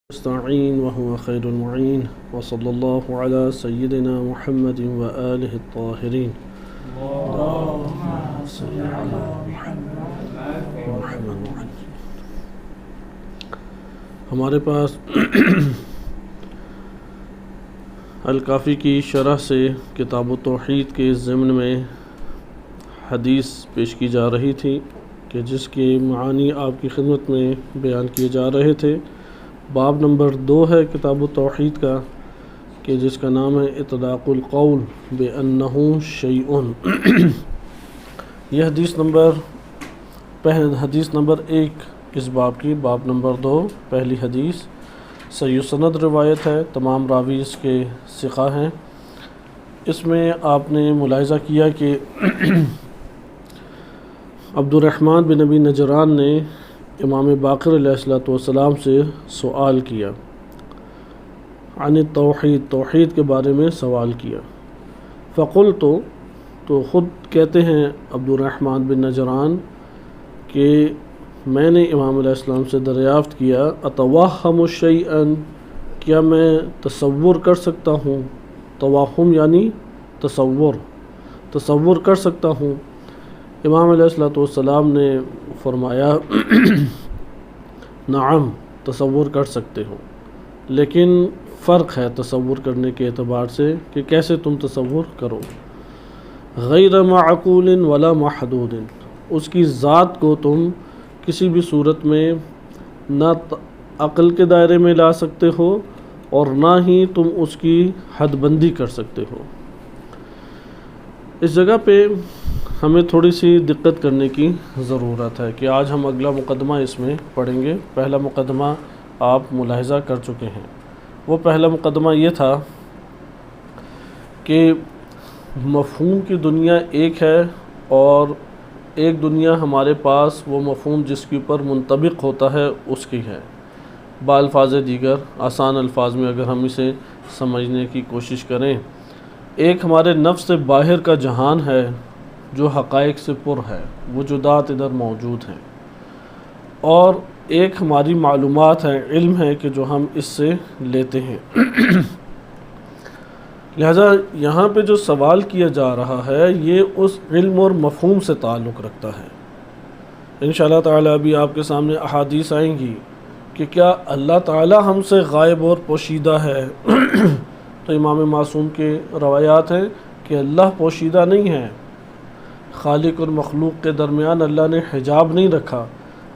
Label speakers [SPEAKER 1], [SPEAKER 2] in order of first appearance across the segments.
[SPEAKER 1] استعين وهو خير المعين وصلى الله على سيدنا محمد وآله الطاهرين اللهم صل على محمد ہمارے پاس الکافی کی شرح سے کتاب التوحید کے ضمن میں حدیث پیش کی جا رہی تھی کہ جس کے معانی آپ کی خدمت میں بیان کیے جا رہے تھے۔ باب نمبر 2 ہے کتاب التوحید کا کہ جس کا نام ہے اطلاق القول بأنہ شیء۔ یہ حدیث نمبر 1 اس باب کی، باب نمبر 2 پہلی حدیث صحیح سند روایت ہے، تمام راوی اس کے ثقہ ہیں۔ اس میں آپ نے ملاحظہ کیا کہ عبد الرحمن بن ابی نجران نے امام باقر علیہ السلام سے سوال کیا، عن التوحید، توحید کے بارے میں سوال کیا۔ فقلت، تو خود کہتے ہیں عبد الرحمن بن نجران کہ میں نے امام علیہ السلام سے دریافت کیا، اتوہم شیئا، کیا میں تصور کر سکتا ہوں؟ توہم یعنی تصور کر سکتا ہوں۔ امام علیہ السلام نے فرمایا نعم، تصور کر سکتے ہو، لیکن فرق ہے تصور کرنے کے اعتبار سے کہ کیسے تم تصور کرو۔ غیر معقول ولا محدود، اس کی ذات کو تم کسی بھی صورت میں نہ عقل کے دائرے میں لا سکتے ہو اور نہ ہی تم اس کی حد بندی کر سکتے ہو۔ اس جگہ پہ ہمیں تھوڑی سی دقت کرنے کی ضرورت ہے کہ آج ہم اگلا مقدمہ اس میں پڑھیں گے۔ پہلا مقدمہ آپ ملاحظہ کر چکے ہیں۔ وہ پہلا مقدمہ یہ تھا کہ مفہوم کی دنیا ایک ہے اور ایک دنیا ہمارے پاس وہ مفہوم جس کے اوپر منطبق ہوتا ہے اس کی ہے۔ بالفاظ دیگر، آسان الفاظ میں اگر ہم اسے سمجھنے کی کوشش کریں، ایک ہمارے نفس سے باہر کا جہان ہے جو حقائق سے پر ہے، وجودات ادھر موجود ہیں، اور ایک ہماری معلومات ہے، علم ہے کہ جو ہم اس سے لیتے ہیں۔ لہذا یہاں پہ جو سوال کیا جا رہا ہے یہ اس علم اور مفہوم سے تعلق رکھتا ہے۔ انشاءاللہ تعالی ابھی آپ کے سامنے احادیث آئیں گی کہ کیا اللہ تعالی ہم سے غائب اور پوشیدہ ہے؟ تو امام معصوم کے روایات ہیں کہ اللہ پوشیدہ نہیں ہے، خالق اور مخلوق کے درمیان اللہ نے حجاب نہیں رکھا،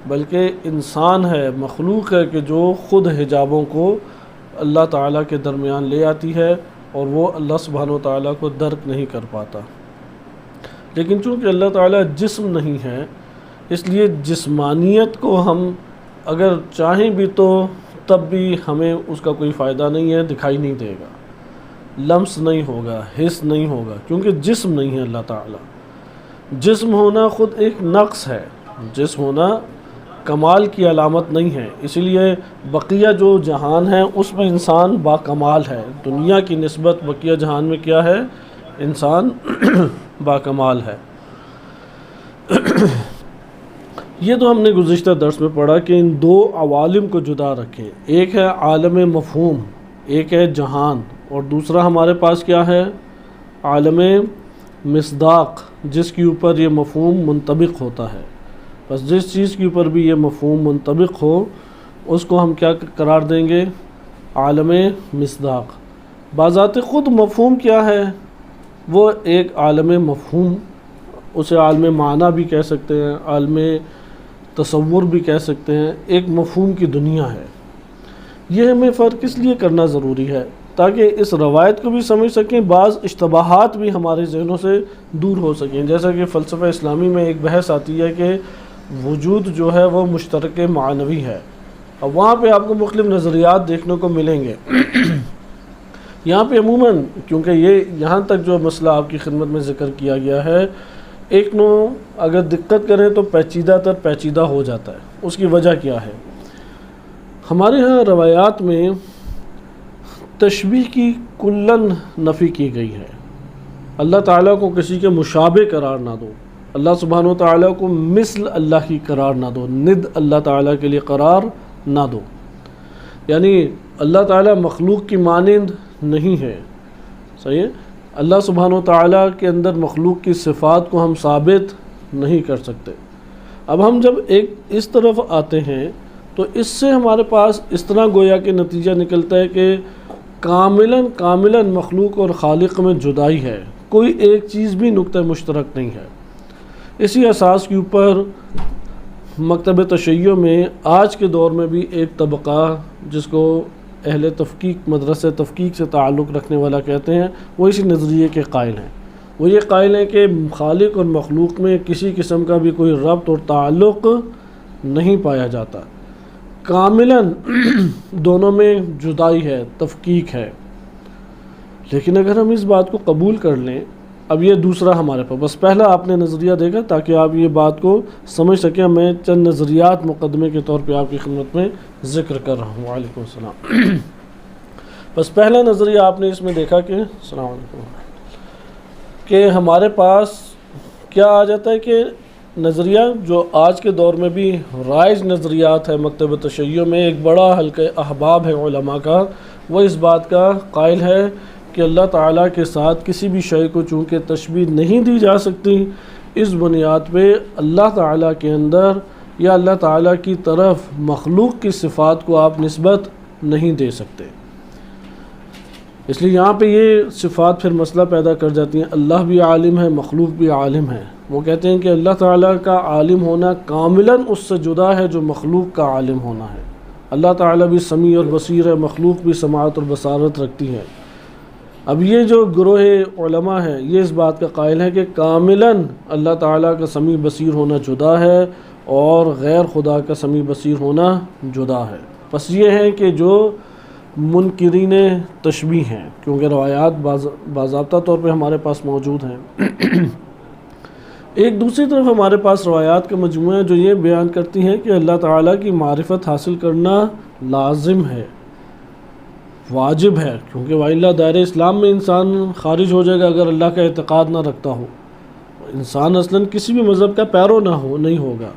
[SPEAKER 1] بلکہ انسان ہے، مخلوق ہے کہ جو خود حجابوں کو اللہ تعالیٰ کے درمیان لے آتی ہے اور وہ اللہ سبحانہ و تعالیٰ کو درک نہیں کر پاتا۔ لیکن چونکہ اللہ تعالیٰ جسم نہیں ہے، اس لیے جسمانیت کو ہم اگر چاہیں بھی تو تب بھی ہمیں اس کا کوئی فائدہ نہیں ہے، دکھائی نہیں دے گا، لمس نہیں ہوگا، حس نہیں ہوگا، کیونکہ جسم نہیں ہے اللہ تعالیٰ۔ جسم ہونا خود ایک نقص ہے، جسم ہونا کمال کی علامت نہیں ہے، اسی لیے بقیہ جو جہان ہے اس میں انسان با کمال ہے۔ دنیا کی نسبت بقیہ جہان میں کیا ہے؟ انسان با کمال ہے۔ یہ تو ہم نے گزشتہ درس میں پڑھا کہ ان دو عوالم کو جدا رکھیں، ایک ہے عالم مفہوم، ایک ہے جہان، اور دوسرا ہمارے پاس کیا ہے؟ عالم مصداق، جس کے اوپر یہ مفہوم منطبق ہوتا ہے۔ بس جس چیز کے اوپر بھی یہ مفہوم منطبق ہو اس کو ہم کیا قرار دیں گے؟ عالم مصداق۔ بذات خود مفہوم کیا ہے؟ وہ ایک عالم مفہوم، اسے عالم معنی بھی کہہ سکتے ہیں، عالم تصور بھی کہہ سکتے ہیں، ایک مفہوم کی دنیا ہے۔ یہ ہمیں فرق اس لیے کرنا ضروری ہے تاکہ اس روایت کو بھی سمجھ سکیں، بعض اشتباہات بھی ہمارے ذہنوں سے دور ہو سکیں۔ جیسا کہ فلسفہ اسلامی میں ایک بحث آتی ہے کہ وجود جو ہے وہ مشترک معنوی ہے، اب وہاں پہ آپ کو مختلف نظریات دیکھنے کو ملیں گے۔ یہاں پہ عموماً کیونکہ یہ یہاں تک جو مسئلہ آپ کی خدمت میں ذکر کیا گیا ہے، ایک نو اگر دقت کریں تو پیچیدہ تر پیچیدہ ہو جاتا ہے۔ اس کی وجہ کیا ہے؟ ہمارے ہاں روایات میں تشبیہ کی کلن نفی کی گئی ہے۔ اللہ تعالیٰ کو کسی کے مشابہ قرار نہ دو، اللہ سبحانہ و تعالیٰ کو مثل اللہ کی قرار نہ دو، ند اللہ تعالیٰ کے لیے قرار نہ دو۔ یعنی اللہ تعالیٰ مخلوق کی مانند نہیں ہے، صحیح ہے، اللہ سبحانہ و تعالیٰ کے اندر مخلوق کی صفات کو ہم ثابت نہیں کر سکتے۔ اب ہم جب ایک اس طرف آتے ہیں تو اس سے ہمارے پاس اس طرح گویا کہ نتیجہ نکلتا ہے کہ کاملاً مخلوق اور خالق میں جدائی ہے، کوئی ایک چیز بھی نقطہ مشترک نہیں ہے۔ اسی اساس کے اوپر مکتب تشیع میں آج کے دور میں بھی ایک طبقہ جس کو اہل تفکیک، مدرسہ تفکیک سے تعلق رکھنے والا کہتے ہیں، وہ اسی نظریے کے قائل ہیں۔ وہ یہ قائل ہیں کہ خالق اور مخلوق میں کسی قسم کا بھی کوئی ربط اور تعلق نہیں پایا جاتا، کاملاً دونوں میں جدائی ہے، تفکیک ہے۔ لیکن اگر ہم اس بات کو قبول کر لیں، اب یہ دوسرا ہمارے پاس، بس پہلا آپ نے نظریہ دیکھا تاکہ آپ یہ بات کو سمجھ سکیں، میں چند نظریات مقدمے کے طور پہ آپ کی خدمت میں ذکر کر رہا ہوں۔ وعلیکم السلام۔ بس پہلا نظریہ آپ نے اس میں دیکھا کہ السلام علیکم، کہ ہمارے پاس کیا آ جاتا ہے کہ نظریہ جو آج کے دور میں بھی رائج نظریات ہے مکتب تشیع میں، ایک بڑا حلقہ احباب ہے علماء کا، وہ اس بات کا قائل ہے کہ اللہ تعالیٰ کے ساتھ کسی بھی شے کو چونکہ تشبیہ نہیں دی جا سکتی، اس بنیاد پہ اللہ تعالیٰ کے اندر یا اللہ تعالیٰ کی طرف مخلوق کی صفات کو آپ نسبت نہیں دے سکتے۔ اس لیے یہاں پہ یہ صفات پھر مسئلہ پیدا کر جاتی ہیں، اللہ بھی عالم ہے، مخلوق بھی عالم ہے۔ وہ کہتے ہیں کہ اللہ تعالیٰ کا عالم ہونا کاملاً اس سے جدا ہے جو مخلوق کا عالم ہونا ہے۔ اللہ تعالیٰ بھی سمیع اور بصیر ہے، مخلوق بھی سماعت اور بصارت رکھتی ہے۔ اب یہ جو گروہ علماء ہے یہ اس بات کا قائل ہے کہ کاملاً اللہ تعالیٰ کا سمیع بصیر ہونا جدا ہے اور غیر خدا کا سمیع بصیر ہونا جدا ہے۔ بس یہ ہے کہ جو منکرین تشبیہ ہیں، کیونکہ روایات باضابطہ طور پہ ہمارے پاس موجود ہیں، ایک دوسری طرف ہمارے پاس روایات کا مجموعہ ہے جو یہ بیان کرتی ہیں کہ اللہ تعالیٰ کی معرفت حاصل کرنا لازم ہے، واجب ہے، کیونکہ وَإِلَّا دائرہ اسلام میں انسان خارج ہو جائے گا اگر اللہ کا اعتقاد نہ رکھتا ہو، انسان اصلاً کسی بھی مذہب کا پیرو نہیں ہوگا۔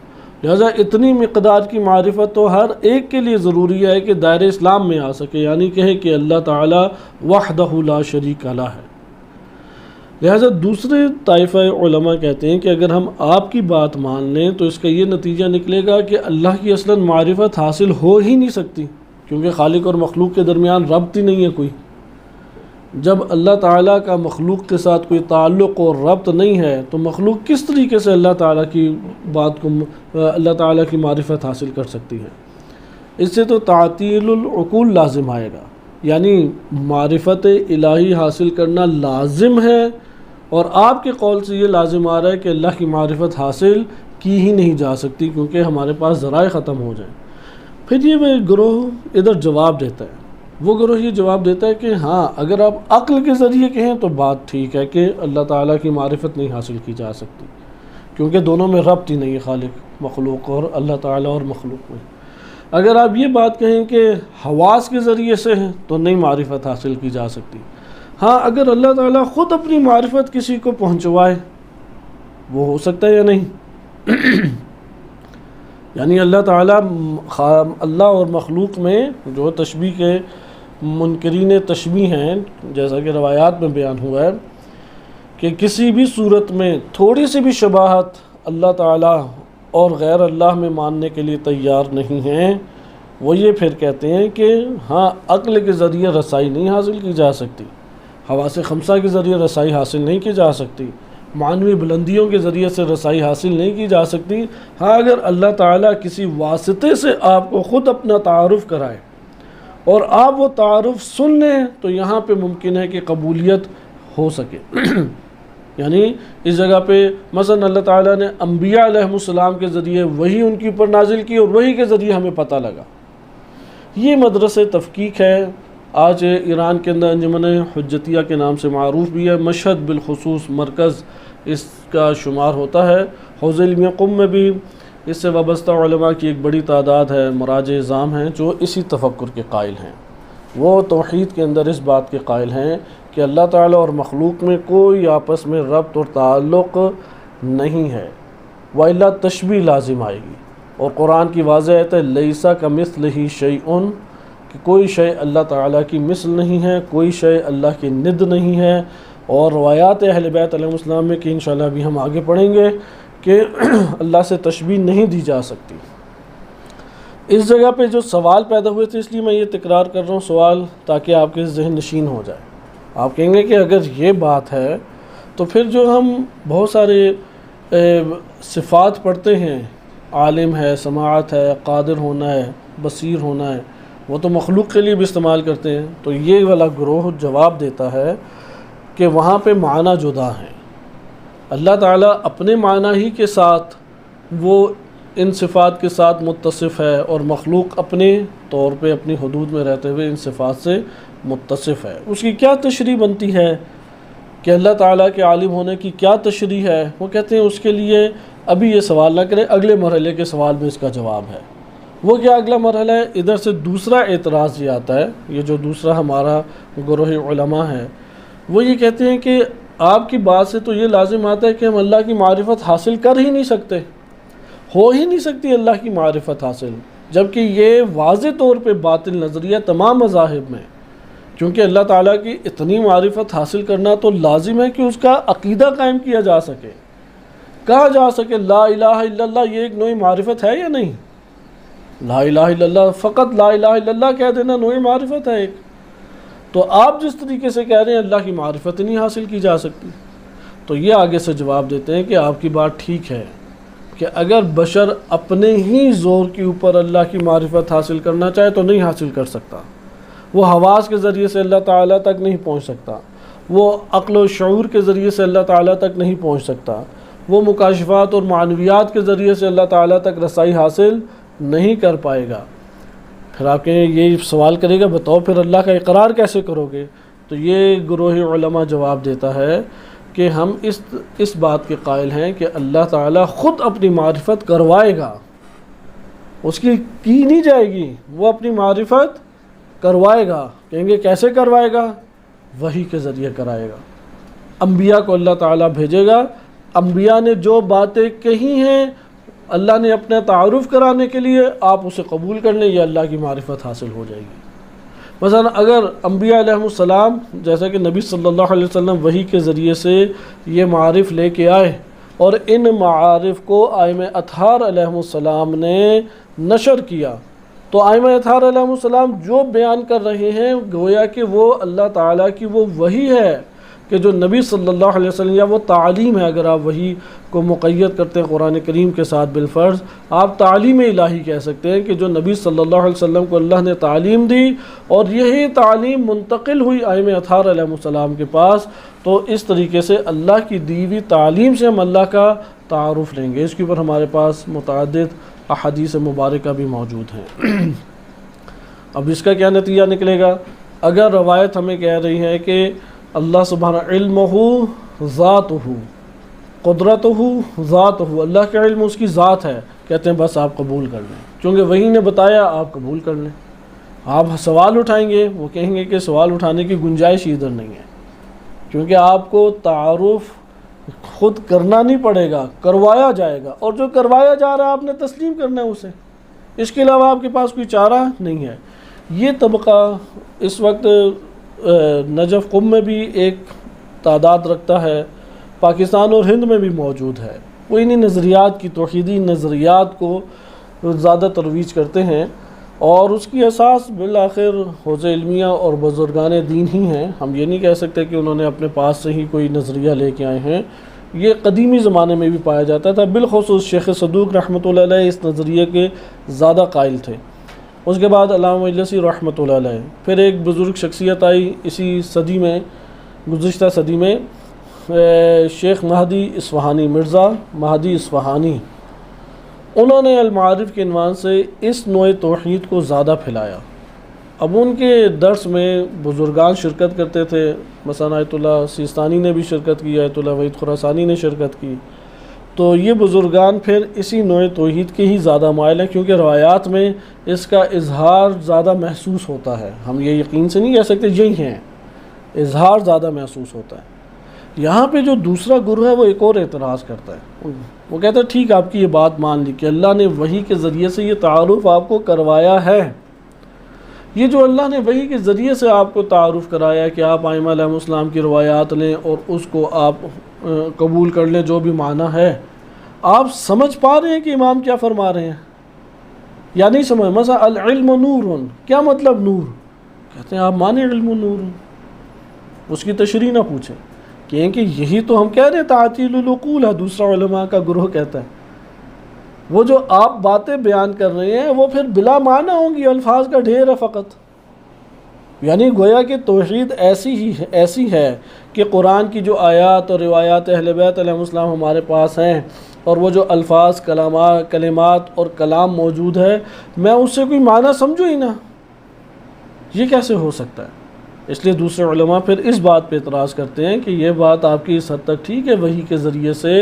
[SPEAKER 1] لہذا اتنی مقدار کی معرفت تو ہر ایک کے لیے ضروری ہے کہ دائرہ اسلام میں آ سکے، یعنی کہے کہ اللہ تعالیٰ وحدہ لا شریک لہ ہے۔ لہذا دوسرے طائفہ علماء کہتے ہیں کہ اگر ہم آپ کی بات مان لیں تو اس کا یہ نتیجہ نکلے گا کہ اللہ کی اصلاً معرفت حاصل ہو ہی نہیں سکتی، کیونکہ خالق اور مخلوق کے درمیان ربط ہی نہیں ہے کوئی۔ جب اللہ تعالیٰ کا مخلوق کے ساتھ کوئی تعلق اور ربط نہیں ہے تو مخلوق کس طریقے سے اللہ تعالیٰ کی بات کو، اللہ تعالیٰ کی معرفت حاصل کر سکتی ہے؟ اس سے تو تعطیل العقول لازم آئے گا، یعنی معرفت الہی حاصل کرنا لازم ہے، اور آپ کے قول سے یہ لازم آ رہا ہے کہ اللہ کی معرفت حاصل کی ہی نہیں جا سکتی کیونکہ ہمارے پاس ذرائع ختم ہو جائیں۔ پھر یہ وہ گروہ ادھر جواب دیتا ہے، وہ گروہ یہ جواب دیتا ہے کہ ہاں اگر آپ عقل کے ذریعے کہیں تو بات ٹھیک ہے کہ اللہ تعالیٰ کی معرفت نہیں حاصل کی جا سکتی، کیونکہ دونوں میں ربط ہی نہیں ہے، خالق مخلوق اور اللہ تعالیٰ اور مخلوق میں۔ اگر آپ یہ بات کہیں کہ حواس کے ذریعے سے ہے تو نہیں معرفت حاصل کی جا سکتی۔ ہاں اگر اللہ تعالیٰ خود اپنی معرفت کسی کو پہنچوائے وہ ہو سکتا ہے یا نہیں؟ یعنی اللہ تعالیٰ، اللہ اور مخلوق میں جو تشبیہ کے منکرین تشبیہ ہیں، جیسا کہ روایات میں بیان ہوا ہے کہ کسی بھی صورت میں تھوڑی سی بھی شباہت اللہ تعالیٰ اور غیر اللہ میں ماننے کے لیے تیار نہیں ہیں، وہ یہ پھر کہتے ہیں کہ ہاں عقل کے ذریعے رسائی نہیں حاصل کی جا سکتی، حواس خمسہ کے ذریعے رسائی حاصل نہیں کی جا سکتی، معنوی بلندیوں کے ذریعے سے رسائی حاصل نہیں کی جا سکتی۔ ہاں اگر اللہ تعالیٰ کسی واسطے سے آپ کو خود اپنا تعارف کرائے اور آپ وہ تعارف سن لیں تو یہاں پہ ممکن ہے کہ قبولیت ہو سکے۔ یعنی اس جگہ پہ مثلا اللہ تعالیٰ نے انبیاء علیہ السلام کے ذریعے وحی ان کے اوپر نازل کی اور وحی کے ذریعے ہمیں پتہ لگا۔ یہ مدرسہ تفکیک ہے، آج ایران کے اندر انجمن حجتیہ کے نام سے معروف بھی ہے، مشہد بالخصوص مرکز اس کا شمار ہوتا ہے۔ حوزہ علمیہ قم میں بھی اس سے وابستہ علماء کی ایک بڑی تعداد ہے، مراجع اعظام ہیں جو اسی تفکر کے قائل ہیں۔ وہ توحید کے اندر اس بات کے قائل ہیں کہ اللہ تعالیٰ اور مخلوق میں کوئی آپس میں ربط اور تعلق نہیں ہے، وَإِلَّا تشبیہ لازم آئے گی، اور قرآن کی واضح آیت ہے لَيْسَ كَمِثْلِهِ شَيْءٌ کہ کوئی شے اللہ تعالیٰ کی مثل نہیں ہے، کوئی شے اللہ کی ند نہیں ہے، اور روایات اہل بیت علیہ السلام میں کہ انشاءاللہ ابھی ہم آگے پڑھیں گے کہ اللہ سے تشبیہ نہیں دی جا سکتی۔ اس جگہ پہ جو سوال پیدا ہوئے تھے، اس لیے میں یہ تکرار کر رہا ہوں سوال، تاکہ آپ کے ذہن نشین ہو جائے۔ آپ کہیں گے کہ اگر یہ بات ہے تو پھر جو ہم بہت سارے صفات پڑھتے ہیں، عالم ہے، سماعت ہے، قادر ہونا ہے، بصیر ہونا ہے، وہ تو مخلوق کے لیے بھی استعمال کرتے ہیں، تو یہ والا گروہ جواب دیتا ہے کہ وہاں پہ معنی جدا ہیں۔ اللہ تعالیٰ اپنے معنی ہی کے ساتھ وہ ان صفات کے ساتھ متصف ہے، اور مخلوق اپنے طور پہ اپنی حدود میں رہتے ہوئے ان صفات سے متصف ہے۔ اس کی کیا تشریح بنتی ہے کہ اللہ تعالیٰ کے عالم ہونے کی کیا تشریح ہے؟ وہ کہتے ہیں اس کے لیے ابھی یہ سوال نہ کریں، اگلے مرحلے کے سوال میں اس کا جواب ہے۔ وہ کیا اگلا مرحلہ ہے؟ ادھر سے دوسرا اعتراض یہ آتا ہے، یہ جو دوسرا ہمارا گروہ علماء ہے وہ یہ کہتے ہیں کہ آپ کی بات سے تو یہ لازم آتا ہے کہ ہم اللہ کی معرفت حاصل کر ہی نہیں سکتے، ہو ہی نہیں سکتی اللہ کی معرفت حاصل، جبکہ یہ واضح طور پہ باطل نظریہ تمام مذاہب میں، کیونکہ اللہ تعالیٰ کی اتنی معرفت حاصل کرنا تو لازم ہے کہ اس کا عقیدہ قائم کیا جا سکے، کہا جا سکے لا الہ الا اللہ یہ ایک نوع معرفت ہے یا نہیں؟ لا الہ الا اللہ، فقط لا الہ الا اللہ کہہ دینا نوع معرفت ہے ایک۔ تو آپ جس طریقے سے کہہ رہے ہیں اللہ کی معرفت نہیں حاصل کی جا سکتی، تو یہ آگے سے جواب دیتے ہیں کہ آپ کی بات ٹھیک ہے کہ اگر بشر اپنے ہی زور کے اوپر اللہ کی معرفت حاصل کرنا چاہے تو نہیں حاصل کر سکتا، وہ حواس کے ذریعے سے اللہ تعالیٰ تک نہیں پہنچ سکتا، وہ عقل و شعور کے ذریعے سے اللہ تعالیٰ تک نہیں پہنچ سکتا، وہ مکاشفات اور معنویات کے ذریعے سے اللہ تعالیٰ تک رسائی حاصل نہیں کر پائے گا۔ پھر آپ کہیں یہ سوال کرے گا بتاؤ پھر اللہ کا اقرار کیسے کرو گے؟ تو یہ گروہ علماء جواب دیتا ہے کہ ہم اس بات کے قائل ہیں کہ اللہ تعالیٰ خود اپنی معرفت کروائے گا، اس کی نہیں جائے گی، وہ اپنی معرفت کروائے گا۔ کہیں گے کیسے کروائے گا؟ وحی کے ذریعے کرائے گا، انبیاء کو اللہ تعالیٰ بھیجے گا، انبیاء نے جو باتیں کہی ہیں اللہ نے اپنا تعارف کرانے کے لیے، آپ اسے قبول کر لیں، یہ اللہ کی معرفت حاصل ہو جائے گی۔ مثلا اگر انبیاء علیہ السلام جیسا کہ نبی صلی اللہ علیہ وسلم وحی کے ذریعے سے یہ معارف لے کے آئے اور ان معارف کو ائمہ اطہار علیہ السلام نے نشر کیا، تو ائمہ اطہار علیہ السلام جو بیان کر رہے ہیں گویا کہ وہ اللہ تعالیٰ کی وہ وحی ہے کہ جو نبی صلی اللہ علیہ وسلم، یا وہ تعلیم ہے، اگر آپ وحی کو مقید کرتے ہیں قرآن کریم کے ساتھ بالفرض، آپ تعلیم الہی کہہ سکتے ہیں کہ جو نبی صلی اللہ علیہ وسلم کو اللہ نے تعلیم دی اور یہی تعلیم منتقل ہوئی ائمہ اطہار علیہ السلام کے پاس، تو اس طریقے سے اللہ کی دی ہوئی تعلیم سے ہم اللہ کا تعارف لیں گے۔ اس کے اوپر ہمارے پاس متعدد احادیث مبارکہ بھی موجود ہیں۔ اب اس کا کیا نتیجہ نکلے گا؟ اگر روایت ہمیں کہہ رہی ہے کہ اللہ سبحانہ علمہ ذاتہ، قدرتہ ذاتہ، اللہ کا علم اس کی ذات ہے، کہتے ہیں بس آپ قبول کر لیں، چونکہ وہی نے بتایا آپ قبول کر لیں۔ آپ سوال اٹھائیں گے، وہ کہیں گے کہ سوال اٹھانے کی گنجائش ادھر نہیں ہے، کیونکہ آپ کو تعارف خود کرنا نہیں پڑے گا، کروایا جائے گا، اور جو کروایا جا رہا ہے آپ نے تسلیم کرنا ہے اسے، اس کے علاوہ آپ کے پاس کوئی چارہ نہیں ہے۔ یہ طبقہ اس وقت نجف قم میں بھی ایک تعداد رکھتا ہے، پاکستان اور ہند میں بھی موجود ہے، وہ انہی نظریات کی، توحیدی نظریات کو زیادہ ترویج کرتے ہیں، اور اس کی اساس بالآخر حوض علمیہ اور بزرگان دین ہی ہیں۔ ہم یہ نہیں کہہ سکتے کہ انہوں نے اپنے پاس سے ہی کوئی نظریہ لے کے آئے ہیں، یہ قدیمی زمانے میں بھی پایا جاتا تھا، بالخصوص شیخ صدوق رحمۃ اللہ علیہ اس نظریے کے زیادہ قائل تھے۔ اس کے بعد علامہ مجلسی رحمۃ اللہ علیہ، پھر ایک بزرگ شخصیت آئی اسی صدی میں، گزشتہ صدی میں، شیخ مہدی اصفہانی، مرزا مہدی اصفہانی، انہوں نے المعارف کے عنوان سے اس نوع توحید کو زیادہ پھیلایا۔ اب ان کے درس میں بزرگان شرکت کرتے تھے، مثلا آیت اللہ سیستانی نے بھی شرکت کی، آیت اللہ وحید خراسانی نے شرکت کی، تو یہ بزرگان پھر اسی نوع توحید کے ہی زیادہ مائل ہیں، کیونکہ روایات میں اس کا اظہار زیادہ محسوس ہوتا ہے۔ ہم یہ یقین سے نہیں کہہ سکتے یہی ہیں، اظہار زیادہ محسوس ہوتا ہے۔ یہاں پہ جو دوسرا گروہ ہے وہ ایک اور اعتراض کرتا ہے، وہ کہتا ہے ٹھیک آپ کی یہ بات مان لی کہ اللہ نے وحی کے ذریعے سے یہ تعارف آپ کو کروایا ہے، یہ جو اللہ نے وحی کے ذریعے سے آپ کو تعارف کرایا کہ آپ ائمہ علیہ السلام کی روایات لیں اور اس کو آپ قبول کر لیں جو بھی معنی ہے، آپ سمجھ پا رہے ہیں کہ امام کیا فرما رہے ہیں یا نہیں سمجھ؟ مثلا العلم نور، کیا مطلب نور؟ کہتے ہیں آپ مانیں علم نور، اس کی تشریح نہ پوچھیں، کہیں کہ یہی تو ہم کہہ رہے ہیں تعطیل العقول ہے، دوسرا علماء کا گروہ کہتا ہے وہ جو آپ باتیں بیان کر رہے ہیں وہ پھر بلا معنی ہوں گی، الفاظ کا ڈھیر ہے فقط۔ یعنی گویا کہ توحید ایسی ہے کہ قرآن کی جو آیات اور روایات اہل بیت علیہ السلام ہمارے پاس ہیں، اور وہ جو الفاظ کلمات اور کلام موجود ہے، میں اس سے کوئی معنی سمجھوں ہی نہ، یہ کیسے ہو سکتا ہے؟ اس لیے دوسرے علماء پھر اس بات پہ اعتراض کرتے ہیں کہ یہ بات آپ کی اس حد تک ٹھیک ہے، وحی کے ذریعے سے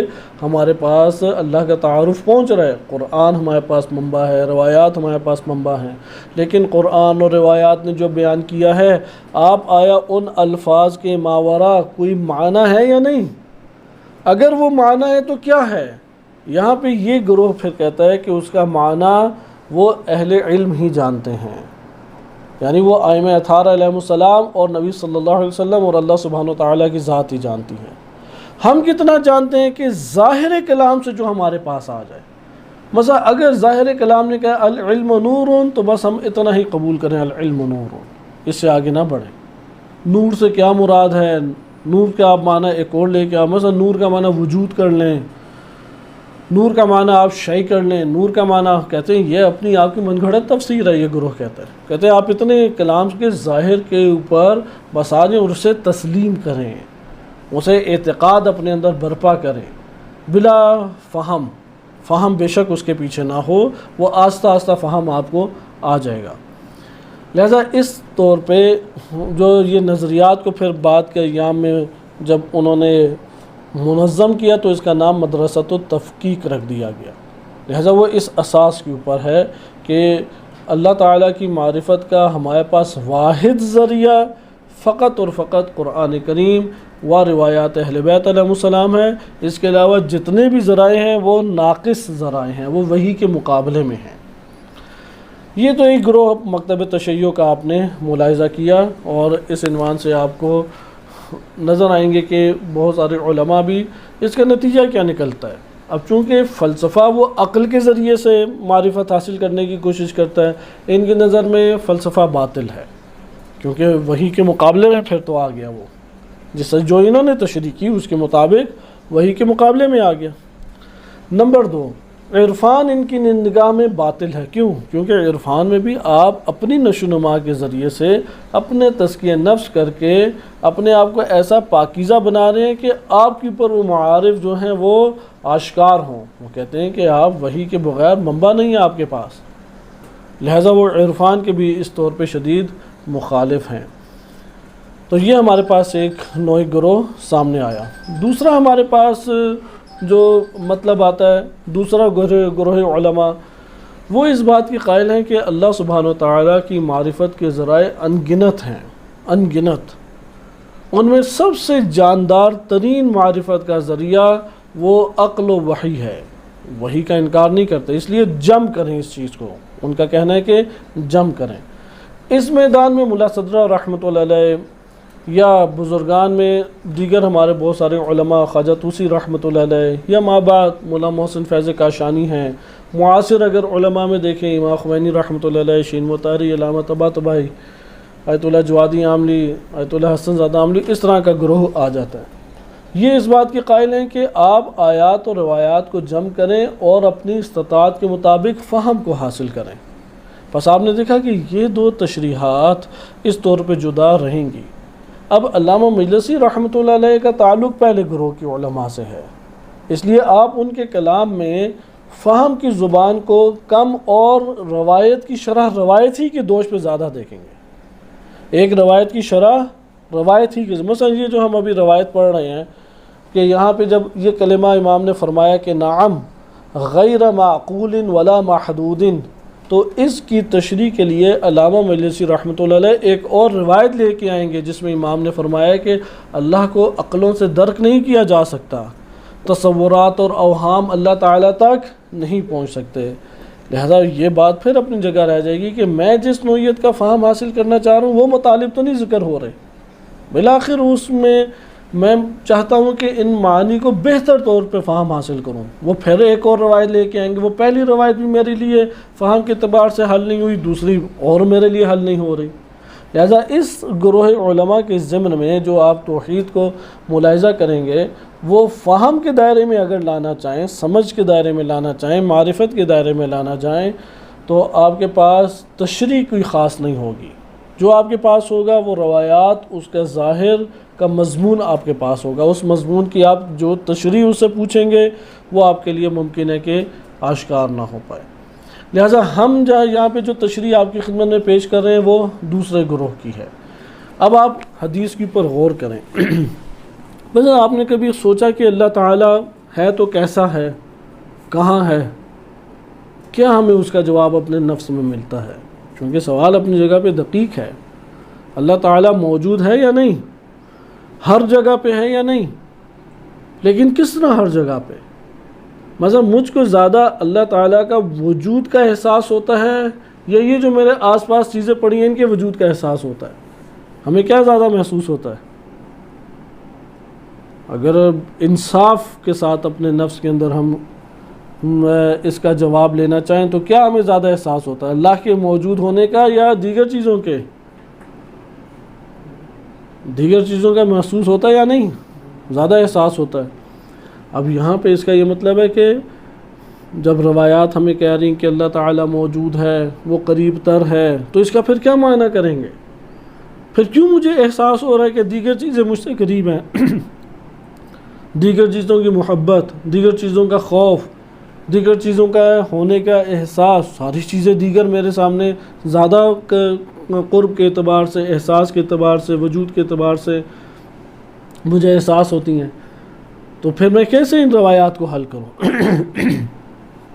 [SPEAKER 1] ہمارے پاس اللہ کا تعارف پہنچ رہا ہے، قرآن ہمارے پاس منبع ہے، روایات ہمارے پاس منبع ہیں، لیکن قرآن اور روایات نے جو بیان کیا ہے، آپ آیا ان الفاظ کے ماورا کوئی معنی ہے یا نہیں؟ اگر وہ معنی ہے تو کیا ہے؟ یہاں پہ یہ گروہ پھر کہتا ہے کہ اس کا معنی وہ اہل علم ہی جانتے ہیں، یعنی وہ ائمہ اطہار علیہ السلام اور نبی صلی اللہ علیہ وسلم اور اللہ سبحانہ وتعالیٰ کی ذات ہی جانتی ہیں۔ ہم کتنا جانتے ہیں کہ ظاہر کلام سے جو ہمارے پاس آ جائے، مثلا اگر ظاہر کلام نے کہا العلم نور تو بس ہم اتنا ہی قبول کریں، العلم نور، اس سے آگے نہ بڑھیں۔ نور سے کیا مراد ہے؟ نور کا آپ معنی ایک اور لے کے آپ، مثلا نور کا معنی وجود کر لیں، نور کا معنی آپ شے کر لیں، نور کا معنی کہتے ہیں یہ اپنی آپ کی من گھڑت تفسیر ہے، یہ گروہ کہتا ہے، کہتے ہیں آپ اتنے کلام کے ظاہر کے اوپر بس آ جائیں اور اسے تسلیم کریں، اسے اعتقاد اپنے اندر برپا کریں بلا فہم بے شک اس کے پیچھے نہ ہو، وہ آہستہ آہستہ فہم آپ کو آ جائے گا۔ لہذا اس طور پہ جو یہ نظریات کو پھر بعد کے ایام میں جب انہوں نے منظم کیا تو اس کا نام مدرسۃ التفقیق رکھ دیا گیا۔ لہذا وہ اس اساس کے اوپر ہے کہ اللہ تعالیٰ کی معرفت کا ہمارے پاس واحد ذریعہ فقط اور فقط قرآن کریم و روایات اہل بیت علیہ السلام ہے، اس کے علاوہ جتنے بھی ذرائع ہیں وہ ناقص ذرائع ہیں، وہ وحی کے مقابلے میں ہیں۔ یہ تو ایک گروہ مکتب تشیع کا آپ نے ملاحظہ کیا، اور اس عنوان سے آپ کو نظر آئیں گے کہ بہت سارے علماء بھی اس کا نتیجہ کیا نکلتا ہے۔ اب چونکہ فلسفہ وہ عقل کے ذریعے سے معرفت حاصل کرنے کی کوشش کرتا ہے، ان کی نظر میں فلسفہ باطل ہے، کیونکہ وحی کے مقابلے میں پھر تو آ گیا، وہ جس سے جو انہوں نے تشریح کی اس کے مطابق وحی کے مقابلے میں آ گیا۔ نمبر 2، عرفان ان کی نگاہ میں باطل ہے۔ کیوں؟ کیونکہ عرفان میں بھی آپ اپنی نشو و نما کے ذریعے سے اپنے تزکیہ نفس کر کے اپنے آپ کو ایسا پاکیزہ بنا رہے ہیں کہ آپ کے اوپر وہ معارف جو ہیں وہ آشکار ہوں۔ وہ کہتے ہیں کہ آپ وحی کے بغیر منبع نہیں ہے آپ کے پاس، لہٰذا وہ عرفان کے بھی اس طور پہ شدید مخالف ہیں۔ تو یہ ہمارے پاس ایک نوعی گروہ سامنے آیا۔ دوسرا ہمارے پاس جو مطلب آتا ہے، دوسرا گروہ علماء، وہ اس بات کی قائل ہیں کہ اللہ سبحانہ وتعالیٰ کی معرفت کے ذرائع انگنت ہیں، انگنت۔ ان میں سب سے جاندار ترین معرفت کا ذریعہ وہ عقل و وحی ہے، وحی کا انکار نہیں کرتے، اس لیے جم کریں اس چیز کو، ان کا کہنا ہے کہ جم کریں۔ اس میدان میں ملا صدرہ رحمۃ اللہ علیہ یا بزرگان میں دیگر ہمارے بہت سارے علماء، خواجہ طوسی رحمۃ اللہ علیہ یا مابعد مولا محسن فیض کاشانی ہیں، معاصر اگر علماء میں دیکھیں امام خمینی رحمۃ اللہ علیہ، شین مطہری، علامہ طباطبائی، آیت اللہ جوادی عاملی، آیت اللہ حسن زادہ عاملی، اس طرح کا گروہ آ جاتا ہے۔ یہ اس بات کے قائل ہیں کہ آپ آیات اور روایات کو جمع کریں اور اپنی استطاعت کے مطابق فہم کو حاصل کریں۔ پس آپ نے دیکھا کہ یہ دو تشریحات اس طور پہ جدا رہیں گی۔ اب علامہ مجلسی رحمۃ اللہ علیہ کا تعلق پہلے گروہ کی علماء سے ہے، اس لیے آپ ان کے کلام میں فہم کی زبان کو کم اور روایت کی شرح روایت ہی کے دوش پہ زیادہ دیکھیں گے۔ ایک روایت کی شرح روایت ہی کی، مثلا یہ جو ہم ابھی روایت پڑھ رہے ہیں کہ یہاں پہ جب یہ کلمہ امام نے فرمایا کہ نعم غیر معقول ولا محدود، تو اس کی تشریح کے لیے علامہ مجلسی رحمۃ اللہ علیہ ایک اور روایت لے کے آئیں گے جس میں امام نے فرمایا کہ اللہ کو عقلوں سے درک نہیں کیا جا سکتا، تصورات اور اوہام اللہ تعالیٰ تک نہیں پہنچ سکتے، لہذا یہ بات پھر اپنی جگہ رہ جائے گی کہ میں جس نوعیت کا فہم حاصل کرنا چاہ رہا ہوں وہ مطالب تو نہیں ذکر ہو رہے، بالآخر اس میں چاہتا ہوں کہ ان معانی کو بہتر طور پہ فہم حاصل کروں۔ وہ پھر ایک اور روایت لے کے آئیں گے، وہ پہلی روایت بھی میرے لیے فہم کے اعتبار سے حل نہیں ہوئی، دوسری اور میرے لیے حل نہیں ہو رہی۔ لہذا اس گروہ علماء کے ضمن میں جو آپ توحید کو ملاحظہ کریں گے، وہ فہم کے دائرے میں اگر لانا چاہیں، سمجھ کے دائرے میں لانا چاہیں، معرفت کے دائرے میں لانا چاہیں، تو آپ کے پاس تشریح کوئی خاص نہیں ہوگی۔ جو آپ کے پاس ہوگا وہ روایات، اس کا ظاہر کا مضمون آپ کے پاس ہوگا، اس مضمون کی آپ جو تشریح اس سے پوچھیں گے وہ آپ کے لیے ممکن ہے کہ آشکار نہ ہو پائے۔ لہٰذا ہم یہاں پہ جو تشریح آپ کی خدمت میں پیش کر رہے ہیں وہ دوسرے گروہ کی ہے۔ اب آپ حدیث کے اوپر غور کریں۔ بس آپ نے کبھی سوچا کہ اللہ تعالیٰ ہے تو کیسا ہے، کہاں ہے؟ کیا ہمیں اس کا جواب اپنے نفس میں ملتا ہے؟ کیونکہ سوال اپنی جگہ پہ دقیق ہے۔ اللہ تعالیٰ موجود ہے یا نہیں؟ ہر جگہ پہ ہے یا نہیں؟ لیکن کس طرح ہر جگہ پہ؟ مثلا مجھ کو زیادہ اللہ تعالیٰ کا وجود کا احساس ہوتا ہے یا یہ جو میرے آس پاس چیزیں پڑی ہیں ان کے وجود کا احساس ہوتا ہے؟ ہمیں کیا زیادہ محسوس ہوتا ہے؟ اگر انصاف کے ساتھ اپنے نفس کے اندر ہم اس کا جواب لینا چاہیں تو کیا ہمیں زیادہ احساس ہوتا ہے، اللہ کے موجود ہونے کا یا دیگر چیزوں کے؟ دیگر چیزوں کا محسوس ہوتا ہے یا نہیں؟ زیادہ احساس ہوتا ہے۔ اب یہاں پہ اس کا یہ مطلب ہے کہ جب روایات ہمیں کہہ رہی ہیں کہ اللہ تعالیٰ موجود ہے، وہ قریب تر ہے، تو اس کا پھر کیا معنی کریں گے؟ پھر کیوں مجھے احساس ہو رہا ہے کہ دیگر چیزیں مجھ سے قریب ہیں؟ دیگر چیزوں کی محبت، دیگر چیزوں کا خوف، دیگر چیزوں کا ہونے کا احساس، ساری چیزیں دیگر میرے سامنے زیادہ قرب کے اعتبار سے، احساس کے اعتبار سے، وجود کے اعتبار سے مجھے احساس ہوتی ہیں، تو پھر میں کیسے ان روایات کو حل کروں؟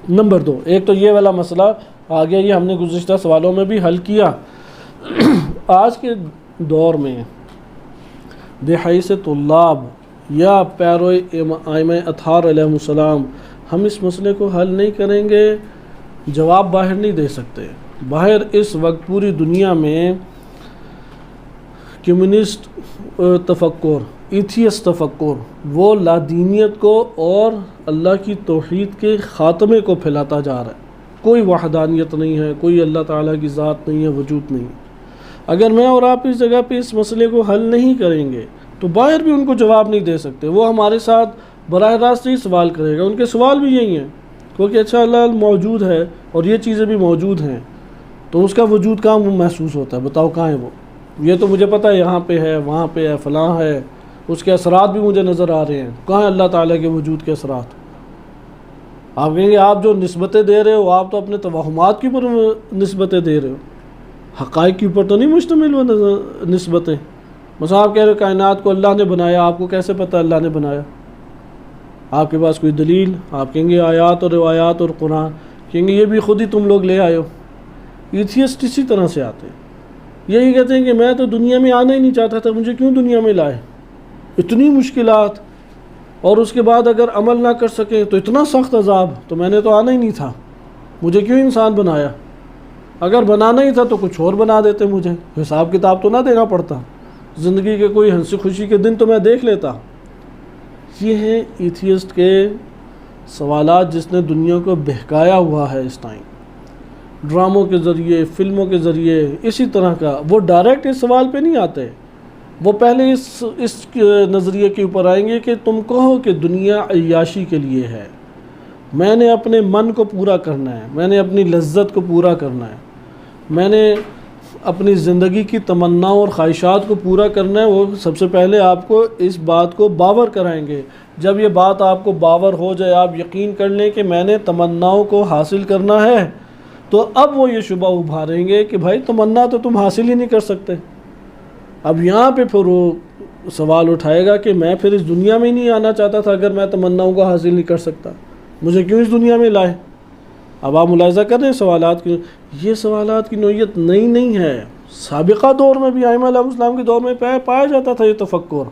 [SPEAKER 1] نمبر 2، ایک تو یہ والا مسئلہ آ گیا، یہ ہم نے گزشتہ سوالوں میں بھی حل کیا۔ آج کے دور میں بحیث طلاب یا پیرو ائمہ اطہار علیہ السلام ہم اس مسئلے کو حل نہیں کریں گے، جواب باہر نہیں دے سکتے۔ باہر اس وقت پوری دنیا میں کمیونسٹ تفکر، ایتھیس تفکر، وہ لادینیت کو اور اللہ کی توحید کے خاتمے کو پھیلاتا جا رہا ہے۔ کوئی وحدانیت نہیں ہے، کوئی اللہ تعالیٰ کی ذات نہیں ہے، وجود نہیں ہے۔ اگر میں اور آپ اس جگہ پہ اس مسئلے کو حل نہیں کریں گے تو باہر بھی ان کو جواب نہیں دے سکتے۔ وہ ہمارے ساتھ براہ راست ہی سوال کرے گا، ان کے سوال بھی یہی ہیں کیونکہ اچھا اللہ موجود ہے اور یہ چیزیں بھی موجود ہیں، تو اس کا وجود کہاں محسوس ہوتا ہے؟ بتاؤ کہاں ہے وہ؟ یہ تو مجھے پتہ ہے یہاں پہ ہے، وہاں پہ ہے، فلاں ہے، اس کے اثرات بھی مجھے نظر آ رہے ہیں، کہاں ہیں اللہ تعالیٰ کے وجود کے اثرات؟ آپ کہیں گے آپ جو نسبتیں دے رہے ہو آپ تو اپنے توہمات کے اوپر نسبتیں دے رہے ہو، حقائق کے اوپر تو نہیں مشتمل وہ نسبتیں۔ مثلا آپ کہہ رہے ہو کائنات کو اللہ نے بنایا، آپ کو کیسے پتہ اللہ نے بنایا؟ آپ کے پاس کوئی دلیل؟ آپ کہیں گے آیات اور روایات اور قرآن، کہیں گے یہ بھی خود ہی تم لوگ لے آئے ہو۔ ایتھیسٹ اسی طرح سے آتے ہیں، یہی کہتے ہیں کہ میں تو دنیا میں آنا ہی نہیں چاہتا تھا، مجھے کیوں دنیا میں لائے؟ اتنی مشکلات، اور اس کے بعد اگر عمل نہ کر سکیں تو اتنا سخت عذاب، تو میں نے تو آنا ہی نہیں تھا، مجھے کیوں انسان بنایا؟ اگر بنانا ہی تھا تو کچھ اور بنا دیتے، مجھے حساب کتاب تو نہ دینا پڑتا، زندگی کے کوئی ہنسی خوشی کے دن تو میں دیکھ لیتا۔ یہ ہیں ایتھیسٹ کے سوالات جس نے دنیا کو بہکایا ہوا ہے اس ٹائم، ڈراموں کے ذریعے، فلموں کے ذریعے، اسی طرح کا۔ وہ ڈائریکٹ اس سوال پہ نہیں آتے، وہ پہلے اس نظریے کے اوپر آئیں گے کہ تم کہو کہ دنیا عیاشی کے لیے ہے، میں نے اپنے من کو پورا کرنا ہے، میں نے اپنی لذت کو پورا کرنا ہے، میں نے اپنی زندگی کی تمناؤں اور خواہشات کو پورا کرنا ہے۔ وہ سب سے پہلے آپ کو اس بات کو باور کرائیں گے۔ جب یہ بات آپ کو باور ہو جائے، آپ یقین کر لیں کہ میں نے تمناؤں کو حاصل کرنا ہے، تو اب وہ یہ شبہ ابھاریں گے کہ بھائی تمنا تو تم حاصل ہی نہیں کر سکتے۔ اب یہاں پہ پھر وہ سوال اٹھائے گا کہ میں پھر اس دنیا میں ہی نہیں آنا چاہتا تھا، اگر میں تمناؤں کو حاصل نہیں کر سکتا، مجھے کیوں اس دنیا میں لائے؟ اب آپ ملاحظہ کر رہے ہیں سوالات کی، یہ سوالات کی نوعیت نئی نہیں ہے، سابقہ دور میں بھی ائمہ علیہ السلام کے دور میں پایا جاتا تھا یہ تفکر۔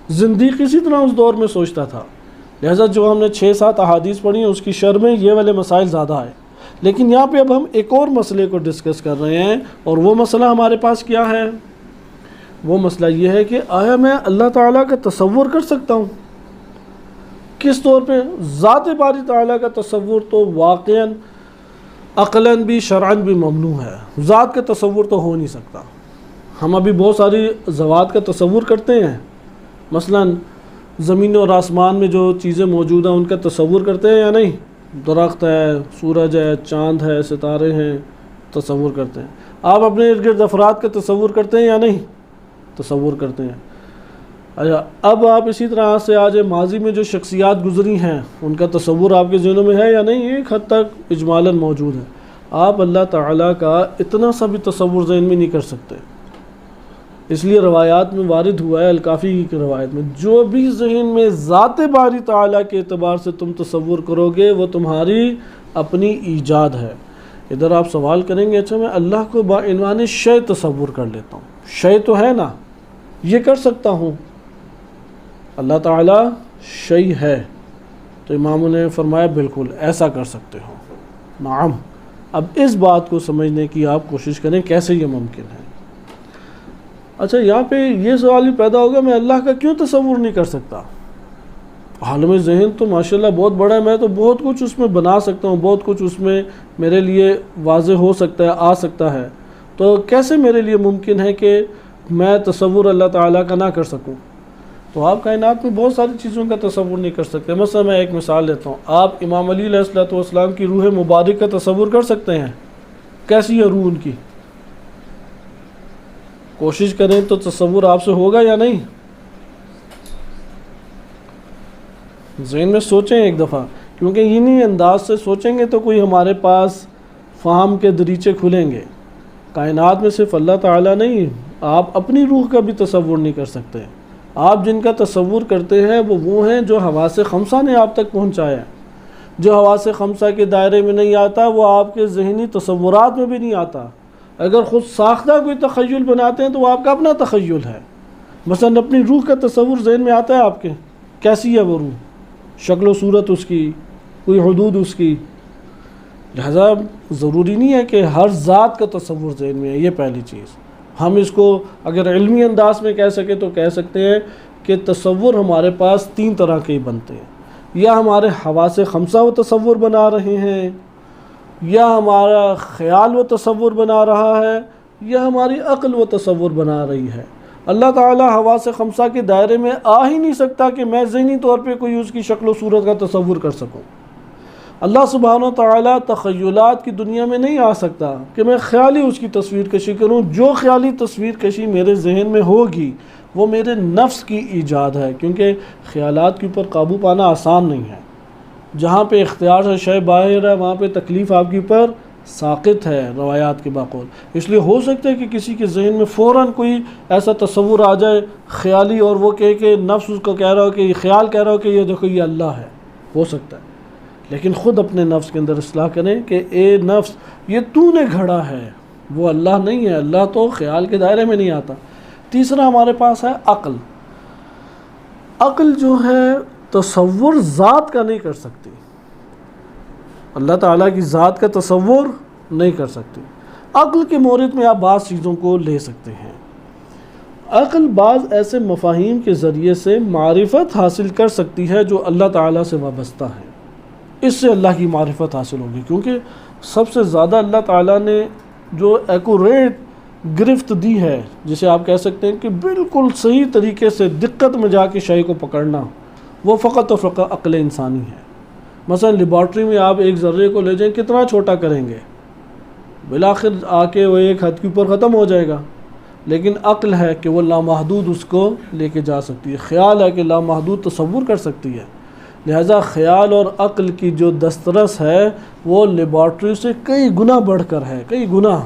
[SPEAKER 1] زندیق اسی طرح اس دور میں سوچتا تھا۔ لہذا جو ہم نے 6-7 احادیث پڑھی ہیں اس کی شرح میں یہ والے مسائل زیادہ آئے۔ لیکن یہاں پہ اب ہم ایک اور مسئلے کو ڈسکس کر رہے ہیں، اور وہ مسئلہ ہمارے پاس کیا ہے؟ وہ مسئلہ یہ ہے کہ آیا میں اللہ تعالیٰ کا تصور کر سکتا ہوں؟ کس طور پہ؟ ذات باری تعالیٰ کا تصور تو واقعاً عقلاً بھی شرعاً بھی ممنوع ہے، ذات کا تصور تو ہو نہیں سکتا۔ ہم ابھی بہت ساری ذوات کا تصور کرتے ہیں، مثلاً زمین اور آسمان میں جو چیزیں موجود ہیں ان کا تصور کرتے ہیں یا نہیں؟ درخت ہے، سورج ہے، چاند ہے، ستارے ہیں، تصور کرتے ہیں۔ آپ اپنے ارد گرد افراد کا تصور کرتے ہیں یا نہیں؟ تصور کرتے ہیں۔ اچھا، اب آپ اسی طرح سے آج ماضی میں جو شخصیات گزری ہیں ان کا تصور آپ کے ذہنوں میں ہے یا نہیں؟ ایک حد تک اجمالاً موجود ہے۔ آپ اللہ تعالیٰ کا اتنا سا بھی تصور ذہن میں نہیں کر سکتے، اس لیے روایات میں وارد ہوا ہے، الکافی کی روایت میں، جو بھی ذہن میں ذات باری تعالیٰ کے اعتبار سے تم تصور کرو گے وہ تمہاری اپنی ایجاد ہے۔ ادھر آپ سوال کریں گے اچھا میں اللہ کو بعنوان شے تصور کر لیتا ہوں، شے تو ہے نا، یہ کر سکتا ہوں، اللہ تعالیٰ شے ہے، تو اماموں نے فرمایا بالکل ایسا کر سکتے ہو، نعم۔ اب اس بات کو سمجھنے کی آپ کوشش کریں کیسے یہ ممکن ہے۔ اچھا، یہاں پہ یہ سوال بھی پیدا ہوگا میں اللہ کا کیوں تصور نہیں کر سکتا؟ عالم ذہن تو ماشاءاللہ بہت بڑا ہے، میں تو بہت کچھ اس میں بنا سکتا ہوں، بہت کچھ اس میں میرے لیے واضح ہو سکتا ہے، آ سکتا ہے، تو کیسے میرے لیے ممکن ہے کہ میں تصور اللہ تعالیٰ کا نہ کر سکوں؟ تو آپ کائنات میں بہت ساری چیزوں کا تصور نہیں کر سکتے۔ مثلا میں ایک مثال لیتا ہوں، آپ امام علی علیہ السلام کی روح مبارک کا تصور کر سکتے ہیں؟ کیسی ہے روح ان کی؟ کوشش کریں تو تصور آپ سے ہوگا یا نہیں؟ ذہن میں سوچیں ایک دفعہ، کیونکہ انہی انداز سے سوچیں گے تو کوئی ہمارے پاس فہم کے دریچے کھلیں گے۔ کائنات میں صرف اللہ تعالیٰ نہیں، آپ اپنی روح کا بھی تصور نہیں کر سکتے۔ آپ جن کا تصور کرتے ہیں وہ ہیں جو حواس خمسہ نے آپ تک پہنچایا ہے۔ جو حواس خمسہ کے دائرے میں نہیں آتا وہ آپ کے ذہنی تصورات میں بھی نہیں آتا۔ اگر خود ساختہ کوئی تخیل بناتے ہیں تو وہ آپ کا اپنا تخیل ہے۔ مثلا اپنی روح کا تصور ذہن میں آتا ہے آپ کے؟ کیسی ہے وہ روح؟ شکل و صورت اس کی، کوئی حدود اس کی؟ لہذا ضروری نہیں ہے کہ ہر ذات کا تصور ذہن میں ہے، یہ پہلی چیز۔ ہم اس کو اگر علمی انداز میں کہہ سکیں تو کہہ سکتے ہیں کہ تصور ہمارے پاس تین طرح کے بنتے ہیں، یا ہمارے حواس خمسہ و تصور بنا رہے ہیں، یا ہمارا خیال و تصور بنا رہا ہے، یا ہماری عقل و تصور بنا رہی ہے۔ اللہ تعالیٰ حواس خمسہ کے دائرے میں آ ہی نہیں سکتا کہ میں ذہنی طور پہ کوئی اس کی شکل و صورت کا تصور کر سکوں۔ اللہ سبحانہ و تعالیٰ تخیلات کی دنیا میں نہیں آ سکتا کہ میں خیالی اس کی تصویر کشی کروں۔ جو خیالی تصویر کشی میرے ذہن میں ہوگی وہ میرے نفس کی ایجاد ہے، کیونکہ خیالات کے اوپر قابو پانا آسان نہیں ہے۔ جہاں پہ اختیار سے شے باہر ہے وہاں پہ تکلیف آپ کے اوپر ساقط ہے، روایات کے باقول۔ اس لیے ہو سکتا ہے کہ کسی کے ذہن میں فوراً کوئی ایسا تصور آ جائے خیالی، اور وہ کہے کہ نفس اس کو کہہ رہا ہو کہ یہ خیال کہہ رہا ہو کہ یہ دیکھو یہ اللہ ہے، ہو سکتا ہے۔ لیکن خود اپنے نفس کے اندر اصلاح کریں کہ اے نفس یہ تو نے گھڑا ہے، وہ اللہ نہیں ہے، اللہ تو خیال کے دائرے میں نہیں آتا۔ تیسرا ہمارے پاس ہے عقل۔ عقل جو ہے تصور ذات کا نہیں کر سکتی، اللہ تعالیٰ کی ذات کا تصور نہیں کر سکتی۔ عقل کے مورد میں آپ بعض چیزوں کو لے سکتے ہیں۔ عقل بعض ایسے مفاہیم کے ذریعے سے معرفت حاصل کر سکتی ہے جو اللہ تعالیٰ سے وابستہ ہے، اس سے اللہ کی معرفت حاصل ہوگی، کیونکہ سب سے زیادہ اللہ تعالیٰ نے جو ایکوریٹ گرفت دی ہے، جسے آپ کہہ سکتے ہیں کہ بالکل صحیح طریقے سے دقت میں جا کے شے کو پکڑنا، وہ فقط و فقط عقل انسانی ہے۔ مثلا لیبارٹری میں آپ ایک ذرے کو لے جائیں، کتنا چھوٹا کریں گے، بالآخر آ کے وہ ایک حد کے اوپر ختم ہو جائے گا، لیکن عقل ہے کہ وہ لامحدود اس کو لے کے جا سکتی ہے، خیال ہے کہ لامحدود تصور کر سکتی ہے۔ لہذا خیال اور عقل کی جو دسترس ہے وہ لیبارٹری سے کئی گنا بڑھ کر ہے، کئی گنا،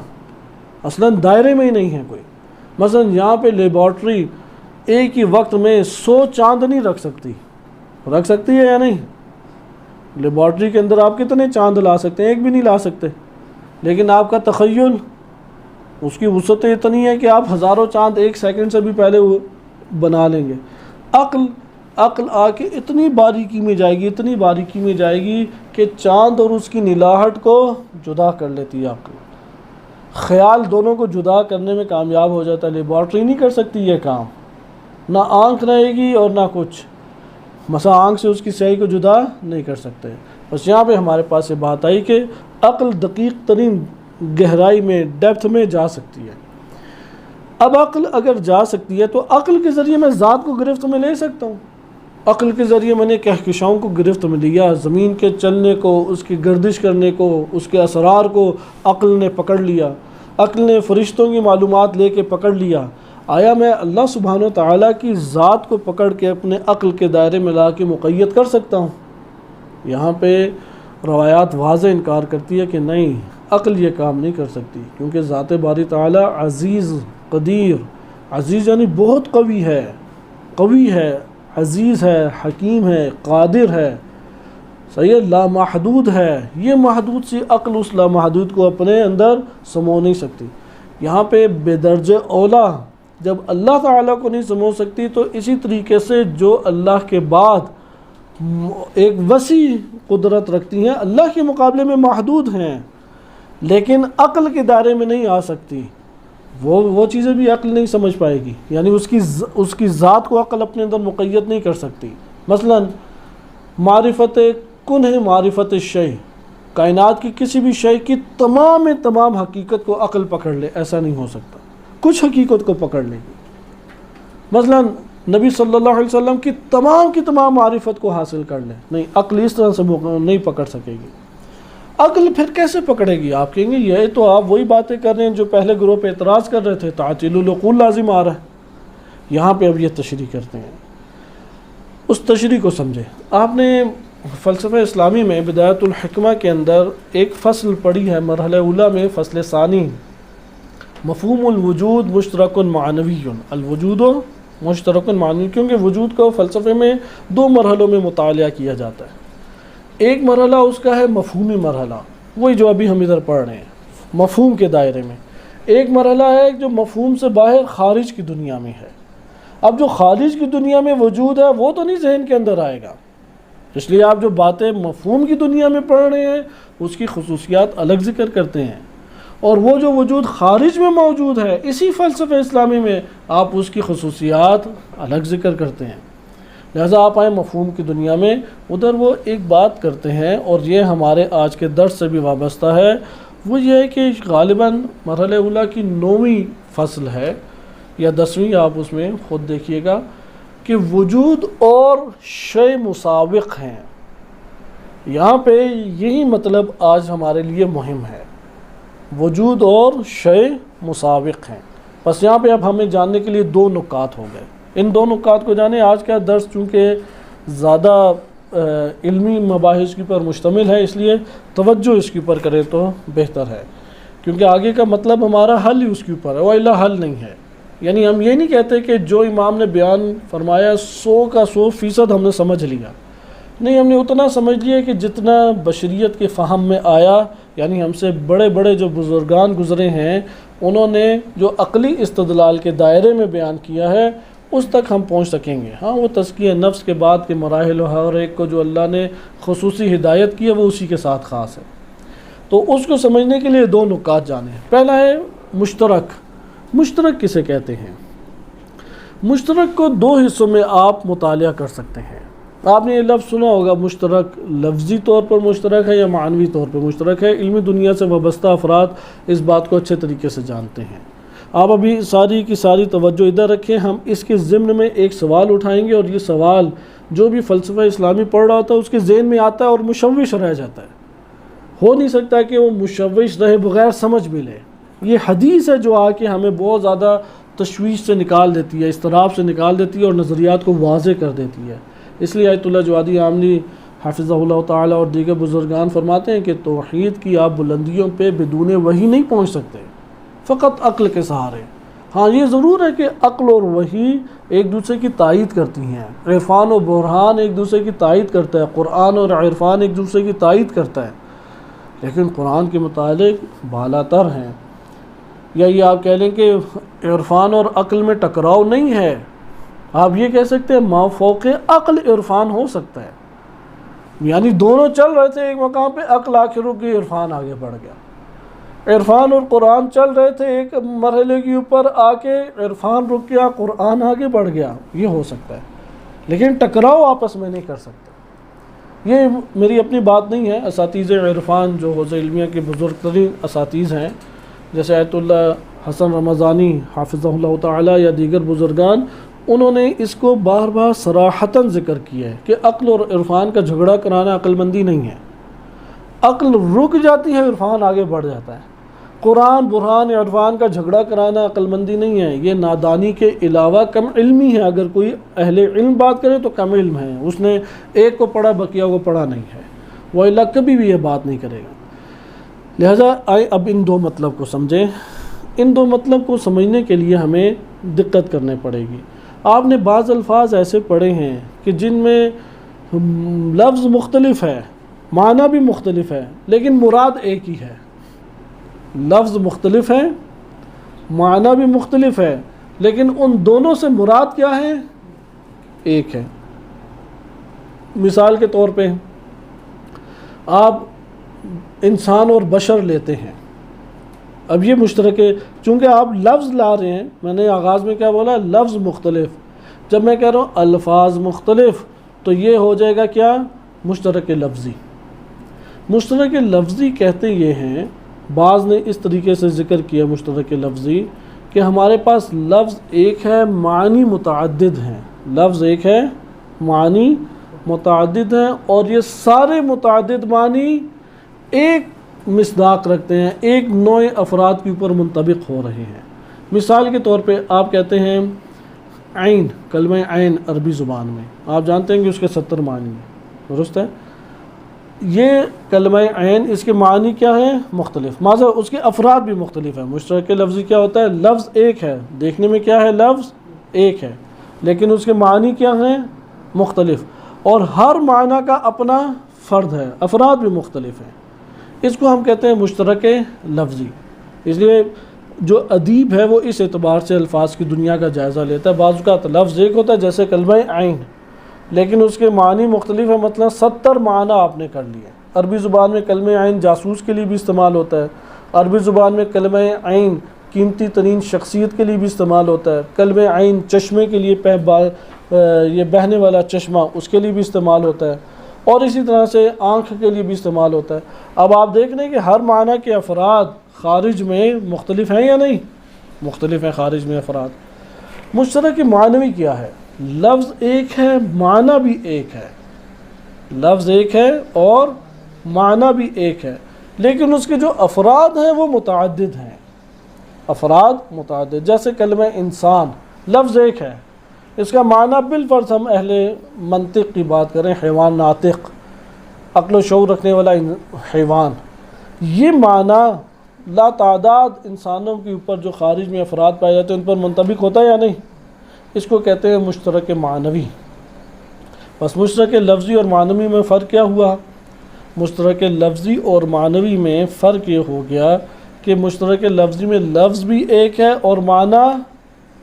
[SPEAKER 1] اصلاً دائرے میں ہی نہیں ہے کوئی۔ مثلا یہاں پہ لیبارٹری ایک ہی وقت میں 100 چاند نہیں رکھ سکتی، رکھ سکتی ہے یا نہیں؟ لیبارٹری کے اندر آپ کتنے چاند لا سکتے ہیں؟ ایک بھی نہیں لا سکتے، لیکن آپ کا تخیل اس کی وسعت اتنی ہے کہ آپ ہزاروں چاند ایک سیکنڈ سے بھی پہلے بنا لیں گے۔ عقل عقل آ کے اتنی باریکی میں جائے گی، اتنی باریکی میں جائے گی کہ چاند اور اس کی نلاہٹ کو جدا کر لیتی ہے عقل، خیال دونوں کو جدا کرنے میں کامیاب ہو جاتا ہے۔ لیبارٹری نہیں کر سکتی یہ کام، نہ آنکھ رہے گی اور نہ کچھ، مثلا آنکھ سے اس کی سیاہی کو جدا نہیں کر سکتے۔ بس یہاں پہ ہمارے پاس یہ بات آئی کہ عقل دقیق ترین گہرائی میں، ڈیپتھ میں جا سکتی ہے۔ اب عقل اگر جا سکتی ہے تو عقل کے ذریعے میں ذات کو گرفت میں لے سکتا ہوں۔ عقل کے ذریعے میں نے کہکشاؤں کو گرفت میں لیا، زمین کے چلنے کو، اس کی گردش کرنے کو، اس کے اسرار کو عقل نے پکڑ لیا، عقل نے فرشتوں کی معلومات لے کے پکڑ لیا۔ آیا میں اللہ سبحانہ و تعالیٰ کی ذات کو پکڑ کے اپنے عقل کے دائرے میں لا کے مقید کر سکتا ہوں؟ یہاں پہ روایات واضح انکار کرتی ہے کہ نہیں، عقل یہ کام نہیں کر سکتی، کیونکہ ذات باری تعالیٰ عزیز قدیر، عزیز یعنی بہت قوی ہے، عزیز ہے، حکیم ہے، قادر ہے، صحیح ہے، لامحدود ہے۔ یہ محدود سی عقل اس لامحدود کو اپنے اندر سمو نہیں سکتی۔ یہاں پہ بے درجہ اولا جب اللہ تعالیٰ کو نہیں سمو سکتی، تو اسی طریقے سے جو اللہ کے بعد ایک وسیع قدرت رکھتی ہیں، اللہ کے مقابلے میں محدود ہیں لیکن عقل کے دائرے میں نہیں آ سکتی، وہ چیزیں بھی عقل نہیں سمجھ پائے گی، یعنی اس کی ذات کو عقل اپنے اندر مقید نہیں کر سکتی۔ مثلا معرفت کن ہے، معرفت شے، کائنات کی کسی بھی شے کی تمام حقیقت کو عقل پکڑ لے، ایسا نہیں ہو سکتا، کچھ حقیقت کو پکڑ لے گی۔ مثلا نبی صلی اللہ علیہ وسلم کی تمام معرفت کو حاصل کر لے، نہیں، عقل اس طرح سے نہیں پکڑ سکے گی۔ عقل پھر کیسے پکڑے گی؟ آپ کہیں گے یہ تو آپ وہی باتیں کر رہے ہیں جو پہلے گروہ پہ اعتراض کر رہے تھے، تعطیل العقول لازم آ رہا ہے۔ یہاں پہ اب یہ تشریح کرتے ہیں، اس تشریح کو سمجھے۔ آپ نے فلسفہ اسلامی میں بدایت الحکمہ کے اندر ایک فصل پڑھی ہے، مرحلہ اولا میں فصل ثانی، مفہوم الوجود مشترک معنوی، الوجود مشترک معنوی، کیونکہ وجود کو فلسفے میں دو مرحلوں میں مطالعہ کیا جاتا ہے۔ ایک مرحلہ اس کا ہے مفہومی مرحلہ، وہی جو ابھی ہم ادھر پڑھ رہے ہیں، مفہوم کے دائرے میں۔ ایک مرحلہ ہے جو مفہوم سے باہر خارج کی دنیا میں ہے۔ اب جو خارج کی دنیا میں وجود ہے وہ تو نہیں ذہن کے اندر آئے گا، اس لیے آپ جو باتیں مفہوم کی دنیا میں پڑھ رہے ہیں اس کی خصوصیات الگ ذکر کرتے ہیں، اور وہ جو وجود خارج میں موجود ہے اسی فلسفہ اسلامی میں آپ اس کی خصوصیات الگ ذکر کرتے ہیں۔ لہذا آپ آئیں مفہوم کی دنیا میں، ادھر وہ ایک بات کرتے ہیں، اور یہ ہمارے آج کے درس سے بھی وابستہ ہے، وہ یہ ہے کہ غالباً مرحلہ اولا کی 9ویں فصل ہے یا 10ویں، آپ اس میں خود دیکھیے گا کہ وجود اور شے مسابق ہیں۔ یہاں پہ یہی مطلب آج ہمارے لیے مہم ہے، وجود اور شے مسابق ہیں۔ بس یہاں پہ اب ہمیں جاننے کے لیے دو نکات ہو گئے، ان دو نکات کو جانیں۔ آج کا درس چونکہ زیادہ علمی مباحث کے پر مشتمل ہے، اس لیے توجہ اس کے اوپر کرے تو بہتر ہے، کیونکہ آگے کا مطلب ہمارا حل ہی اس کے اوپر ہے، وَإِلَّا حل نہیں ہے۔ یعنی ہم یہ نہیں کہتے کہ جو امام نے بیان فرمایا 100% ہم نے سمجھ لیا، نہیں، ہم نے اتنا سمجھ لیا کہ جتنا بشریت کے فہم میں آیا، یعنی ہم سے بڑے بڑے جو بزرگان گزرے ہیں انہوں نے جو عقلی استدلال کے دائرے میں بیان کیا ہے اس تک ہم پہنچ سکیں گے۔ ہاں، وہ تزکیہ نفس کے بعد کے مراحل ہر ایک کو جو اللہ نے خصوصی ہدایت کی ہے وہ اسی کے ساتھ خاص ہے، تو اس کو سمجھنے کے لیے دو نکات جانے ہیں۔ پہلا ہے مشترک۔ مشترک کسے کہتے ہیں؟ مشترک کو دو حصوں میں آپ مطالعہ کر سکتے ہیں۔ آپ نے یہ لفظ سنا ہوگا، مشترک لفظی طور پر مشترک ہے یا معنوی طور پر مشترک ہے۔ علمی دنیا سے وابستہ افراد اس بات کو اچھے طریقے سے جانتے ہیں۔ آپ ابھی ساری کی ساری توجہ ادھر رکھیں، ہم اس کے ضمن میں ایک سوال اٹھائیں گے، اور یہ سوال جو بھی فلسفہ اسلامی پڑھ رہا ہوتا ہے اس کے ذہن میں آتا ہے اور مشوش رہ جاتا ہے۔ ہو نہیں سکتا کہ وہ مشوش رہے بغیر سمجھ بھی لے۔ یہ حدیث ہے جو آ کے ہمیں بہت زیادہ تشویش سے نکال دیتی ہے، اضطراب سے نکال دیتی ہے، اور نظریات کو واضح کر دیتی ہے۔ اس لیے آیت اللہ جوادی عاملی حافظہ اللہ تعالیٰ اور دیگر بزرگان فرماتے ہیں کہ توحید کی آپ بلندیوں پہ بدون وحی نہیں پہنچ سکتے، فقط عقل کے سہارے۔ ہاں، یہ ضرور ہے کہ عقل اور وحی ایک دوسرے کی تائید کرتی ہیں، عرفان و برہان ایک دوسرے کی تائید کرتا ہے، قرآن اور عرفان ایک دوسرے کی تائید کرتا ہے، لیکن قرآن کے متعلق بالا تر ہیں۔ یا یہ آپ کہہ لیں کہ عرفان اور عقل میں ٹکراؤ نہیں ہے، آپ یہ کہہ سکتے ہیں ما فوق عقل عرفان ہو سکتا ہے، یعنی دونوں چل رہے تھے ایک مقام پہ، عقل آ کے رک گئی، عرفان آگے بڑھ گیا۔ عرفان اور قرآن چل رہے تھے ایک مرحلے کے اوپر، آ کے عرفان رک گیا، قرآن آگے بڑھ گیا، یہ ہو سکتا ہے، لیکن ٹکراؤ آپس میں نہیں کر سکتے۔ یہ میری اپنی بات نہیں ہے، اساتذہ عرفان جو حوزہ علمیہ کے بزرگ ترین اساتذہ ہیں، جیسے آیت اللہ حسن رمضانی حافظہ اللہ تعالی یا دیگر بزرگان، انہوں نے اس کو بار بار صراحتاً ذکر کیا ہے کہ عقل اور عرفان کا جھگڑا کرانا عقل مندی نہیں ہے۔ عقل رک جاتی ہے، عرفان آگے بڑھ جاتا ہے۔ قرآن برہان عرفان کا جھگڑا کرانا عقل مندی نہیں ہے، یہ نادانی کے علاوہ کم علمی ہے۔ اگر کوئی اہل علم بات کرے تو کم علم ہے، اس نے ایک کو پڑھا بقیہ کو پڑھا نہیں ہے، وہ اللہ کبھی بھی یہ بات نہیں کرے گا۔ لہٰذا آئے اب ان دو مطلب کو سمجھیں۔ ان دو مطلب کو سمجھنے کے لیے ہمیں دقت کرنے پڑے گی۔ آپ نے بعض الفاظ ایسے پڑھے ہیں کہ جن میں لفظ مختلف ہے، معنی بھی مختلف ہے، لیکن مراد ایک ہی ہے۔ لفظ مختلف ہے، معنی بھی مختلف ہے، لیکن ان دونوں سے مراد کیا ہے؟ ایک ہے۔ مثال کے طور پہ آپ انسان اور بشر لیتے ہیں، اب یہ مشترک ہے، چونکہ آپ لفظ لا رہے ہیں، میں نے آغاز میں کیا بولا؟ لفظ مختلف۔ جب میں کہہ رہا ہوں الفاظ مختلف تو یہ ہو جائے گا کیا؟ مشترک لفظی۔ مشترک لفظی کہتے یہ ہیں، بعض نے اس طریقے سے ذکر کیا مشترک لفظی کہ ہمارے پاس لفظ ایک ہے، معنی متعدد ہیں۔ لفظ ایک ہے، معنی متعدد ہیں، اور یہ سارے متعدد معنی ایک مصداق رکھتے ہیں، ایک نوع افراد کے اوپر منطبق ہو رہے ہیں۔ مثال کے طور پہ آپ کہتے ہیں عین، کلمہ عین عربی زبان میں آپ جانتے ہیں کہ اس کے 70 معنی ہیں، درست ہے؟ یہ کلمہ عین، اس کے معنی کیا ہیں؟ مختلف، معذرت اس کے افراد بھی مختلف ہیں۔ مشترک لفظی کیا ہوتا ہے؟ لفظ ایک ہے، دیکھنے میں کیا ہے؟ لفظ ایک ہے، لیکن اس کے معنی کیا ہیں؟ مختلف، اور ہر معنی کا اپنا فرد ہے، افراد بھی مختلف ہیں۔ اس کو ہم کہتے ہیں مشترک لفظی۔ اس لیے جو ادیب ہے وہ اس اعتبار سے الفاظ کی دنیا کا جائزہ لیتا ہے۔ بعض اوقات لفظ ایک ہوتا ہے جیسے کلمہ عین، لیکن اس کے معنی مختلف ہے، مطلب 70 معنی آپ نے کر لیے۔ عربی زبان میں کلمہ عین جاسوس کے لیے بھی استعمال ہوتا ہے، عربی زبان میں کلمہ عین قیمتی ترین شخصیت کے لیے بھی استعمال ہوتا ہے، کلمہ عین چشمے کے لیے یہ بہنے والا چشمہ اس کے لیے بھی استعمال ہوتا ہے، اور اسی طرح سے آنکھ کے لیے بھی استعمال ہوتا ہے۔ اب آپ دیکھ رہے ہیں کہ ہر معنی کے افراد خارج میں مختلف ہیں یا نہیں؟ مختلف ہیں خارج میں افراد۔ مشترک معنوی کیا ہے؟ لفظ ایک ہے، معنی بھی ایک ہے۔ لفظ ایک ہے اور معنی بھی ایک ہے، لیکن اس کے جو افراد ہیں وہ متعدد ہیں۔ افراد متعدد، جیسے کلمہ انسان لفظ ایک ہے، اس کا معنی بالفرض ہم اہل منطق کی بات کریں، حیوان ناطق، عقل و شعور رکھنے والا حیوان، یہ معنی لا تعداد انسانوں کے اوپر جو خارج میں افراد پائے جاتے ہیں ان پر منطبق ہوتا ہے یا نہیں؟ اس کو کہتے ہیں مشترک معنوی۔ بس مشترک لفظی اور معنوی میں فرق کیا ہوا؟ مشترک لفظی اور معنوی میں فرق یہ ہو گیا کہ مشترک لفظی میں لفظ بھی ایک ہے اور معنی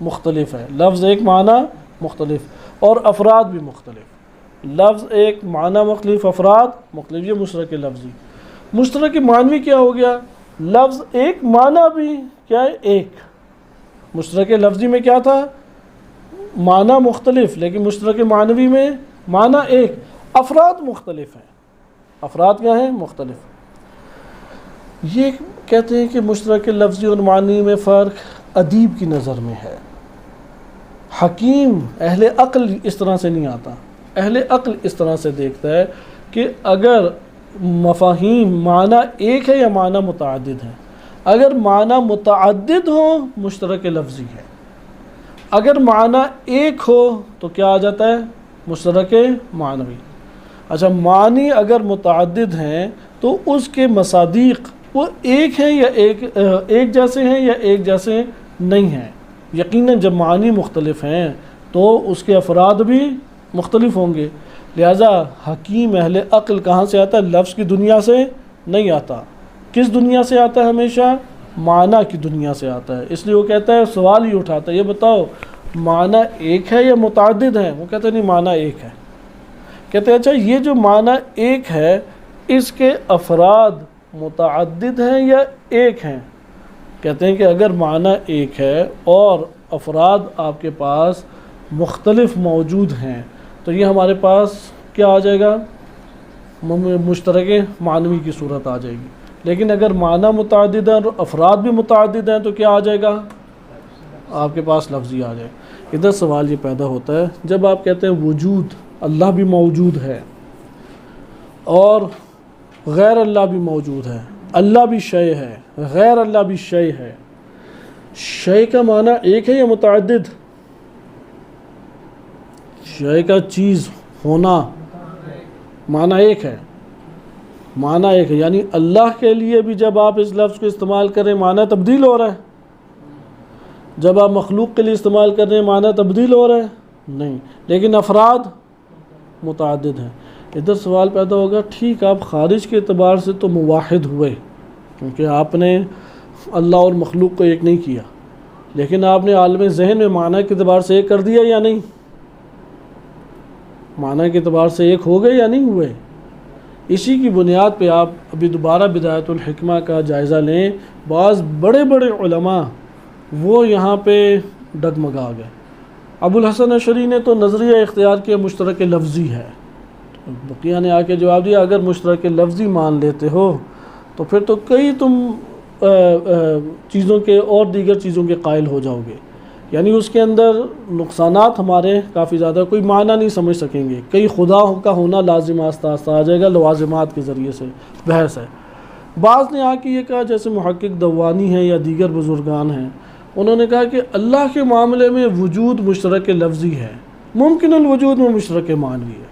[SPEAKER 1] مختلف ہے۔ لفظ ایک، معنی مختلف، اور افراد بھی مختلف۔ لفظ ایک، معنی مختلف، افراد مختلف، یہ مشترک لفظی۔ مشترک معنوی کیا ہو گیا؟ لفظ ایک، معنی بھی کیا ہے؟ ایک۔ مشترک لفظی میں کیا تھا؟ معنی مختلف، لیکن مشترک معنوی میں معنی ایک، افراد مختلف ہیں۔ افراد کیا ہیں؟ مختلف۔ یہ کہتے ہیں کہ مشترک لفظی اور معنی میں فرق ادیب کی نظر میں ہے۔ حکیم اہل عقل اس طرح سے نہیں آتا۔ اہل عقل اس طرح سے دیکھتا ہے کہ اگر مفاہیم معنی ایک ہے یا معنی متعدد ہے۔ اگر معنی متعدد ہو مشترک لفظی ہے، اگر معنی ایک ہو تو کیا آ جاتا ہے؟ مشترک معنوی۔ اچھا، معنی اگر متعدد ہیں تو اس کے مصادیق وہ ایک ہیں یا ایک جیسے ہیں یا ایک جیسے نہیں ہیں؟ یقیناً جب معنی مختلف ہیں تو اس کے افراد بھی مختلف ہوں گے۔ لہذا حکیم اہل عقل کہاں سے آتا ہے؟ لفظ کی دنیا سے نہیں آتا۔ کس دنیا سے آتا ہے؟ ہمیشہ معنی کی دنیا سے آتا ہے۔ اس لیے وہ کہتا ہے، سوال ہی اٹھاتا ہے، یہ بتاؤ معنی ایک ہے یا متعدد ہے؟ وہ کہتے ہیں نہیں، معنی ایک ہے۔ کہتے ہیں اچھا یہ جو معنی ایک ہے اس کے افراد متعدد ہیں یا ایک ہیں؟ کہتے ہیں کہ اگر معنی ایک ہے اور افراد آپ کے پاس مختلف موجود ہیں تو یہ ہمارے پاس کیا آ جائے گا؟ مشترک معنوی کی صورت آ جائے گی۔ لیکن اگر معنی متعدد ہیں اور افراد بھی متعدد ہیں تو کیا آ جائے گا؟ آپ کے پاس لفظی آ جائے۔ ادھر سوال یہ پیدا ہوتا ہے جب آپ کہتے ہیں وجود، اللہ بھی موجود ہے اور غیر اللہ بھی موجود ہے، اللہ بھی شے ہے، غیر اللہ بھی شے ہے، شے کا معنی ایک ہے یا متعدد؟ شے کا چیز ہونا معنی ایک ہے، معنی ایک ہے، یعنی اللہ کے لیے بھی جب آپ اس لفظ کو استعمال کریں معنی تبدیل ہو رہا ہے، جب آپ مخلوق کے لیے استعمال کر رہے ہیں معنی تبدیل ہو رہا ہے؟ نہیں، لیکن افراد متعدد ہیں۔ ادھر سوال پیدا ہوگا ٹھیک آپ خارج کے اعتبار سے تو موحد ہوئے کیونکہ آپ نے اللہ اور مخلوق کو ایک نہیں کیا، لیکن آپ نے عالم ذہن میں معنی کے اعتبار سے ایک کر دیا یا نہیں؟ معنی کے اعتبار سے ایک ہو گئے یا نہیں ہوئے؟ اسی کی بنیاد پہ آپ ابھی دوبارہ بدایت الحکمہ کا جائزہ لیں، بعض بڑے بڑے علماء وہ یہاں پہ ڈگمگا گئے۔ ابو الحسن اشعری نے تو نظریہ اختیار کیا مشترک لفظی ہے، بقیہ نے آ کے جواب دیا اگر مشترک لفظی مان لیتے ہو تو پھر تو کئی تم چیزوں کے اور دیگر چیزوں کے قائل ہو جاؤ گے، یعنی اس کے اندر نقصانات ہمارے کافی زیادہ، کوئی معنی نہیں سمجھ سکیں گے، کئی خدا کا ہونا لازم آہستہ آہستہ آ جائے گا لوازمات کے ذریعے سے بحث ہے۔ بعض نے آ کے یہ کہا جیسے محقق دوانی ہیں یا دیگر بزرگان ہیں، انہوں نے کہا کہ اللہ کے معاملے میں وجود مشترک لفظی ہے، ممکن الوجود میں مشترک معنوی ہے،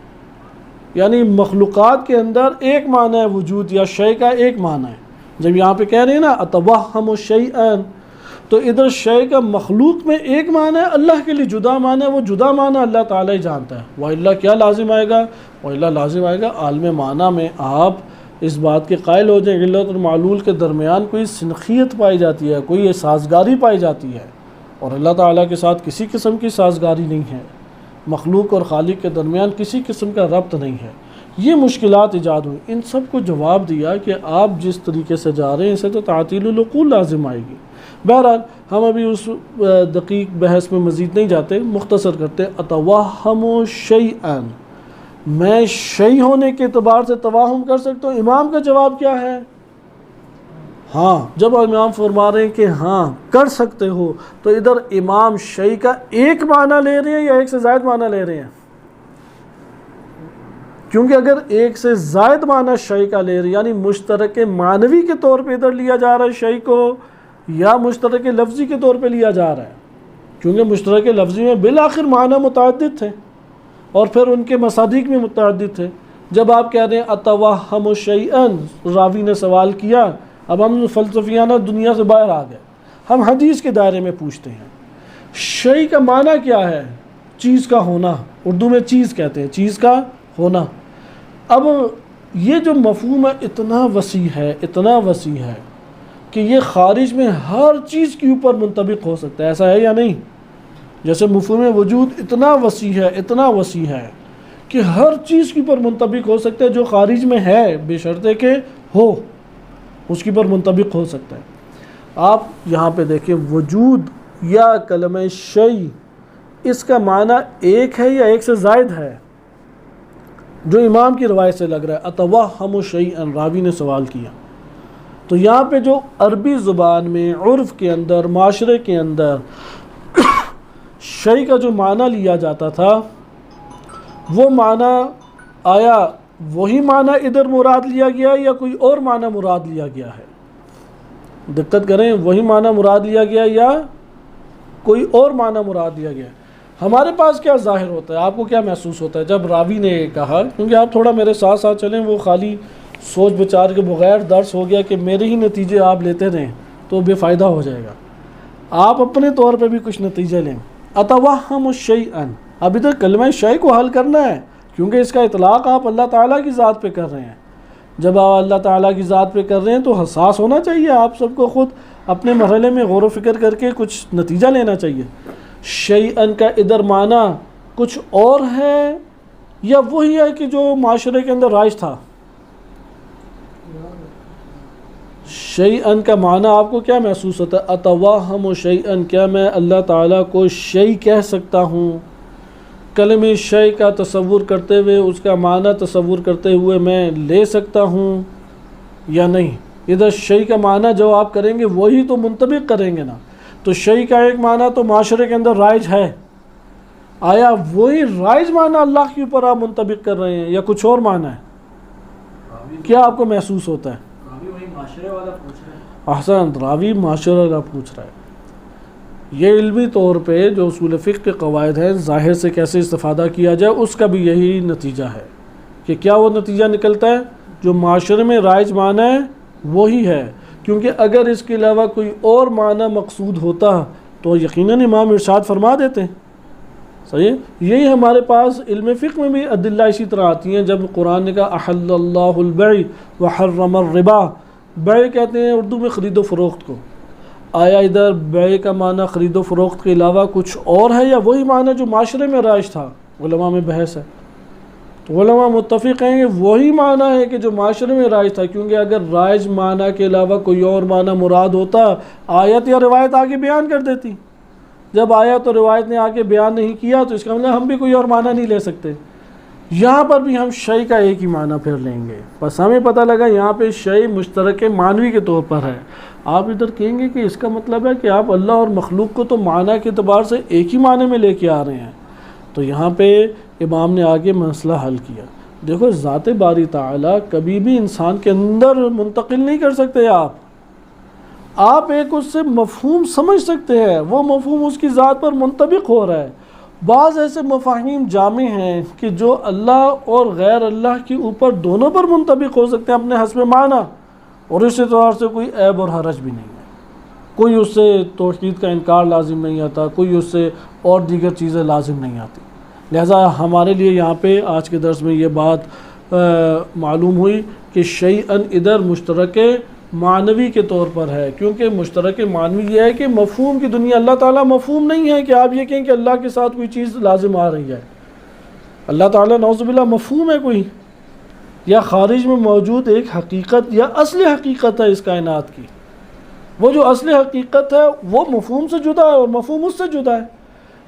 [SPEAKER 1] یعنی مخلوقات کے اندر ایک معنی ہے وجود یا شے کا ایک معنی ہے۔ جب یہاں پہ کہہ رہے ہیں نا اتوہم شیئا، تو ادھر شے کا مخلوق میں ایک معنی ہے، اللہ کے لیے جدا معنی ہے، وہ جدا معنی اللہ تعالیٰ ہی جانتا ہے۔ وَإِلَّا کیا لازم آئے گا؟ وَإِلَّا لازم آئے گا عالم معنی میں آپ اس بات کے قائل ہو جائیں علت اور معلول کے درمیان کوئی سنخیت پائی جاتی ہے، کوئی سازگاری پائی جاتی ہے، اور اللہ تعالیٰ کے ساتھ کسی قسم کی سازگاری نہیں ہے، مخلوق اور خالق کے درمیان کسی قسم کا ربط نہیں ہے۔ یہ مشکلات ایجاد ہوئی، ان سب کو جواب دیا کہ آپ جس طریقے سے جا رہے ہیں اسے تو تعطیل العقول لازم آئے گی۔ بہرحال ہم ابھی اس دقیق بحث میں مزید نہیں جاتے، مختصر کرتے اتوہم شیئا، میں شیء ہونے کے اعتبار سے توہم کر سکتا ہوں۔ امام کا جواب کیا ہے؟ ہاں، جب امام فرما رہے ہیں کہ ہاں کر سکتے ہو تو ادھر امام شیء کا ایک معنی لے رہے ہیں یا ایک سے زائد معنی لے رہے ہیں؟ کیونکہ اگر ایک سے زائد معنی شیء کا لے رہے ہیں یعنی مشترک معنوی کے طور پہ ادھر لیا جا رہا ہے شیء کو یا مشترک لفظی کے طور پہ لیا جا رہا ہے، کیونکہ مشترک لفظی میں بالآخر معنی متعدد تھے اور پھر ان کے مصادیق میں متعدد تھے۔ جب آپ کہہ رہے ہیں اتوہم شیئا، راوی نے سوال کیا، اب ہم فلسفیانہ دنیا سے باہر آ گئے، ہم حدیث کے دائرے میں پوچھتے ہیں شیء کا معنی کیا ہے؟ چیز کا ہونا، اردو میں چیز کہتے ہیں، چیز کا ہونا۔ اب یہ جو مفہوم ہے اتنا وسیع ہے، اتنا وسیع ہے کہ یہ خارج میں ہر چیز کے اوپر منطبق ہو سکتا ہے، ایسا ہے یا نہیں؟ جیسے مفہوم وجود اتنا وسیع ہے، اتنا وسیع ہے کہ ہر چیز کے اوپر منطبق ہو سکتا ہے، جو خارج میں ہے بے شرطے کہ ہو اس کے اوپر منطبق ہو سکتا ہے۔ آپ یہاں پہ دیکھیں وجود یا کلمہ شیء، اس کا معنی ایک ہے یا ایک سے زائد ہے؟ جو امام کی روایت سے لگ رہا ہے اتوہم شیئا، راوی نے سوال کیا، تو یہاں پہ جو عربی زبان میں عرف کے اندر معاشرے کے اندر شیء کا جو معنی لیا جاتا تھا وہ معنی آیا وہی معنی ادھر مراد لیا گیا یا کوئی اور معنی مراد لیا گیا ہے؟ دقت کریں، وہی معنی مراد لیا گیا یا کوئی اور معنی مراد لیا گیا؟ ہمارے پاس کیا ظاہر ہوتا ہے، آپ کو کیا محسوس ہوتا ہے جب راوی نے کہا؟ کیونکہ آپ تھوڑا میرے ساتھ ساتھ چلیں، وہ خالی سوچ بچار کے بغیر درس ہو گیا کہ میرے ہی نتیجے آپ لیتے رہیں تو بے فائدہ ہو جائے گا، آپ اپنے طور پہ بھی کچھ نتیجے لیں۔ اتوہم شیئا، اب ادھر کلمہ شیء کو حل کرنا ہے کیونکہ اس کا اطلاق آپ اللہ تعالیٰ کی ذات پہ کر رہے ہیں۔ جب آپ اللہ تعالیٰ کی ذات پہ کر رہے ہیں تو حساس ہونا چاہیے، آپ سب کو خود اپنے مرحلے میں غور و فکر کر کے کچھ نتیجہ لینا چاہیے۔ شیئن کا ادھر معنی کچھ اور ہے یا وہی ہے کہ جو معاشرے کے اندر رائج تھا؟ شیئن کا معنی آپ کو کیا محسوس ہوتا ہے؟ اتواہم شیئن، کیا میں اللہ تعالیٰ کو شیء کہہ سکتا ہوں؟ کلمہ شیء کا تصور کرتے ہوئے، اس کا معنی تصور کرتے ہوئے میں لے سکتا ہوں یا نہیں؟ ادھر شیء کا معنی جو آپ کریں گے وہی تو منطبق کریں گے نا. تو شیء کا ایک معنی تو معاشرے کے اندر رائج ہے، آیا وہی رائج معنی اللہ کے اوپر آپ منطبق کر رہے ہیں یا کچھ اور معنی ہے؟ کیا آپ کو محسوس ہوتا ہے؟ احسن، راوی معاشرے والا پوچھ رہا ہے. یہ علمی طور پہ جو اصول فقہ کے قواعد ہیں، ظاہر سے کیسے استفادہ کیا جائے، اس کا بھی یہی نتیجہ ہے کہ کیا وہ نتیجہ نکلتا ہے جو معاشرے میں رائج معنی ہے وہی ہے. کیونکہ اگر اس کے علاوہ کوئی اور معنی مقصود ہوتا تو یقیناً امام ارشاد فرما دیتے ہیں. صحیح ہے؟ یہی ہمارے پاس علم فقہ میں بھی ادلہ اسی طرح آتی ہیں. جب قرآن نے کہا احل اللہ البیع وحرم الربا، بیع کہتے ہیں اردو میں خرید و فروخت کو، آیا ادھر بیع کا معنی خرید و فروخت کے علاوہ کچھ اور ہے یا وہی معنی جو معاشرے میں رائج تھا؟ علماء میں بحث ہے. تو علماء متفق ہیں کہ وہی معنی ہے کہ جو معاشرے میں رائج تھا، کیونکہ اگر رائج معنی کے علاوہ کوئی اور معنی مراد ہوتا آیت یا روایت آگے بیان کر دیتی. جب آیت اور روایت نے آگے بیان نہیں کیا تو اس کا مطلب ہم بھی کوئی اور معنی نہیں لے سکتے. یہاں پر بھی ہم شیء کا ایک ہی معنی پھر لیں گے. بس ہمیں پتہ لگا یہاں پہ شیء مشترک معنوی کے طور پر ہے. آپ ادھر کہیں گے کہ اس کا مطلب ہے کہ آپ اللہ اور مخلوق کو تو معنی کے اعتبار سے ایک ہی معنی میں لے کے آ رہے ہیں. تو یہاں پہ امام نے آگے مسئلہ حل کیا. دیکھو ذات باری تعالیٰ کبھی بھی انسان کے اندر منتقل نہیں کر سکتے. آپ ایک اس سے مفہوم سمجھ سکتے ہیں، وہ مفہوم اس کی ذات پر منطبق ہو رہا ہے. بعض ایسے مفاہیم جامع ہیں کہ جو اللہ اور غیر اللہ کے اوپر دونوں پر منطبق ہو سکتے ہیں اپنے حسب معنی، اور اس اعتبار سے کوئی عیب اور حرج بھی نہیں ہے. کوئی اس سے توحید کا انکار لازم نہیں آتا، کوئی اس سے اور دیگر چیزیں لازم نہیں آتی. لہٰذا ہمارے لیے یہاں پہ آج کے درس میں یہ بات معلوم ہوئی کہ شیئن ادھر مشترک معنوی کے طور پر ہے. کیونکہ مشترک معنوی یہ ہے کہ مفہوم کی دنیا، اللہ تعالیٰ مفہوم نہیں ہے کہ آپ یہ کہیں کہ اللہ کے ساتھ کوئی چیز لازم آ رہی ہے. اللہ تعالیٰ نعوذ باللہ مفہوم ہے کوئی، یا خارج میں موجود ایک حقیقت یا اصل حقیقت ہے اس کائنات کی. وہ جو اصل حقیقت ہے وہ مفہوم سے جدا ہے اور مفہوم اس سے جدا ہے.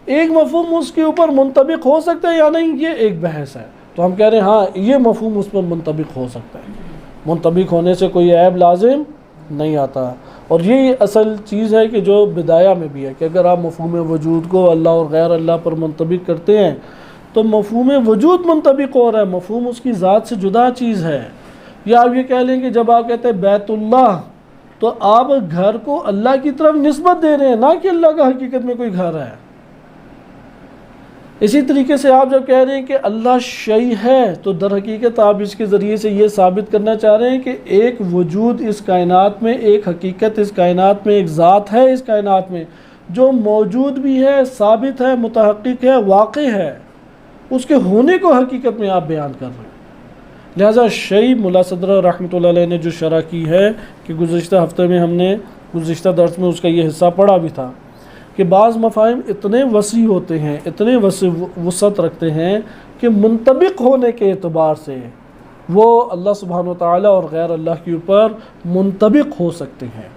[SPEAKER 1] ایک مفہوم اس کے اوپر منطبق ہو سکتا ہے یا نہیں، یہ ایک بحث ہے. تو ہم کہہ رہے ہیں ہاں یہ مفہوم اس پر منطبق ہو سکتا ہے. منطبق ہونے سے کوئی عیب لازم نہیں آتا. اور یہی اصل چیز ہے کہ جو بدایہ میں بھی ہے کہ اگر آپ مفہوم وجود کو اللہ اور غیر اللہ پر منطبق کرتے ہیں تو مفہوم وجود منطبق ہو رہا ہے، مفہوم اس کی ذات سے جدا چیز ہے. یا آپ یہ کہہ لیں کہ جب آپ کہتے ہیں بیت اللہ تو آپ گھر کو اللہ کی طرف نسبت دے رہے ہیں، نہ کہ اللہ کا حقیقت میں کوئی گھر ہے. اسی طریقے سے آپ جب کہہ رہے ہیں کہ اللہ شیء ہے تو در حقیقت آپ اس کے ذریعے سے یہ ثابت کرنا چاہ رہے ہیں کہ ایک وجود اس کائنات میں، ایک حقیقت اس کائنات میں، ایک ذات ہے اس کائنات میں جو موجود بھی ہے، ثابت ہے، متحقق ہے، واقع ہے. اس کے ہونے کو حقیقت میں آپ بیان کر رہے ہیں. لہٰذا شیء ملا صدر رحمۃ اللہ علیہ نے جو شرح کی ہے کہ گزشتہ ہفتے میں ہم نے گزشتہ درس میں اس کا یہ حصہ پڑھا بھی تھا کہ بعض مفاہیم اتنے وسیع ہوتے ہیں، اتنے وسعت رکھتے ہیں کہ منطبق ہونے کے اعتبار سے وہ اللہ سبحانہ وتعالی اور غیر اللہ کے اوپر منطبق ہو سکتے ہیں.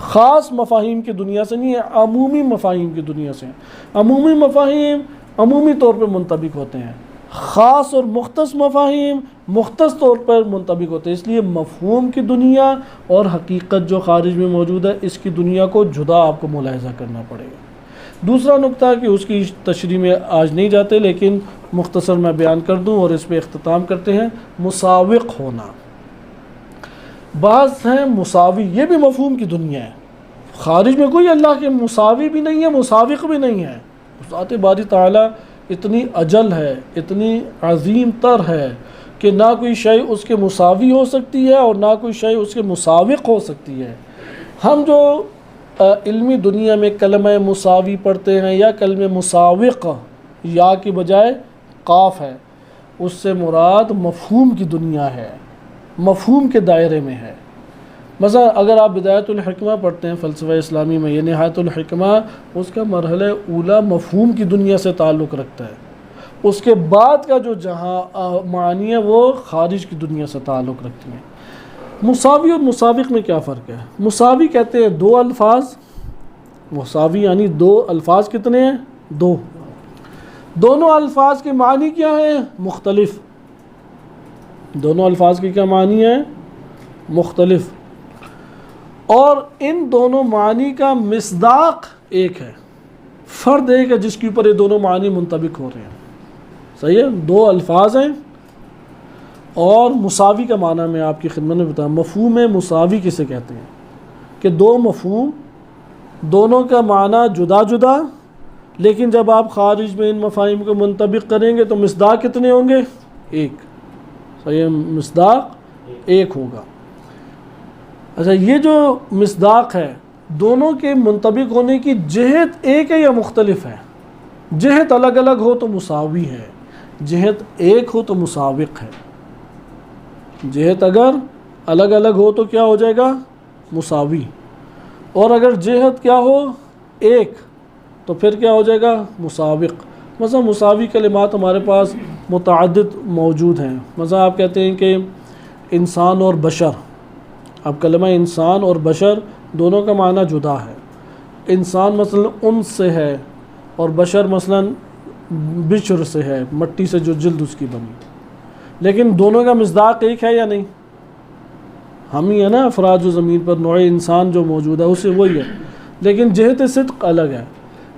[SPEAKER 1] خاص مفاہیم کی دنیا سے نہیں ہے، عمومی مفاہیم کی دنیا سے. عمومی مفاہیم عمومی طور پر منطبق ہوتے ہیں، خاص اور مختص مفاہیم مختص طور پر منطبق ہوتے ہیں. اس لیے مفہوم کی دنیا اور حقیقت جو خارج میں موجود ہے اس کی دنیا کو جدا آپ کو ملاحظہ کرنا پڑے گا. دوسرا نقطہ کہ اس کی تشریح میں آج نہیں جاتے لیکن مختصر میں بیان کر دوں اور اس پہ اختتام کرتے ہیں. مساوق ہونا. بعض ہیں مساوی، یہ بھی مفہوم کی دنیا ہے. خارج میں کوئی اللہ کے مساوی بھی نہیں ہے، مساوق بھی نہیں ہے. ذات باری تعالیٰ اتنی اجل ہے، اتنی عظیم تر ہے کہ نہ کوئی شے اس کے مساوی ہو سکتی ہے اور نہ کوئی شے اس کے مساوق ہو سکتی ہے. ہم جو علمی دنیا میں کلمہ مساوی پڑھتے ہیں یا کلمہ مساوق یا کی بجائے قاف ہے، اس سے مراد مفہوم کی دنیا ہے، مفہوم کے دائرے میں ہے. مثلا اگر آپ بدایت الحکمہ پڑھتے ہیں فلسفہ اسلامی میں، یہ نہایت الحکمہ، اس کا مرحلہ اولا مفہوم کی دنیا سے تعلق رکھتا ہے، اس کے بعد کا جو جہاں معانی ہے وہ خارج کی دنیا سے تعلق رکھتی ہیں۔ مساوی اور مسابق میں کیا فرق ہے؟ مساوی کہتے ہیں دو الفاظ، مساوی یعنی دو الفاظ کتنے ہیں؟ دو، دونوں الفاظ کے معنی کیا ہیں؟ مختلف، دونوں الفاظ کے کیا معنی ہیں؟ مختلف، اور ان دونوں معنی کا مصداق ایک ہے، فرد ایک ہے جس کے اوپر یہ دونوں معنی منطبق ہو رہے ہیں۔ صحیح ہے؟ دو الفاظ ہیں، اور مساوی کا معنی میں آپ کی خدمت میں بتاؤں، مفہوم مساوی کسے کہتے ہیں؟ کہ دو مفہوم، دونوں کا معنی جدا جدا، لیکن جب آپ خارج میں ان مفاہیم کو منطبق کریں گے تو مصداق کتنے ہوں گے؟ ایک۔ صحیح ہے؟ مصداق ایک ہوگا۔ اچھا، یہ جو مصداق ہے، دونوں کے منطبق ہونے کی جہت ایک ہے یا مختلف ہے؟ جہت الگ الگ ہو تو مساوی ہے، جہت ایک ہو تو مسابق ہے۔ جہت اگر الگ الگ ہو تو کیا ہو جائے گا؟ مساوی، اور اگر جہت کیا ہو؟ ایک، تو پھر کیا ہو جائے گا؟ مسابق۔ مثلا مساوی کلمات ہمارے پاس متعدد موجود ہیں۔ مثلا آپ کہتے ہیں کہ انسان اور بشر، اب کلمہ انسان اور بشر دونوں کا معنی جدا ہے۔ انسان مثلا انس سے ہے، اور بشر مثلا بشر سے ہے، مٹی سے جو جلد اس کی بنی، لیکن دونوں کا مصداق ایک ہے یا نہیں؟ ہم ہی ہے نا افراد جو زمین پر، نوع انسان جو موجود ہے اسے وہی ہے، لیکن جہت صدق الگ ہے۔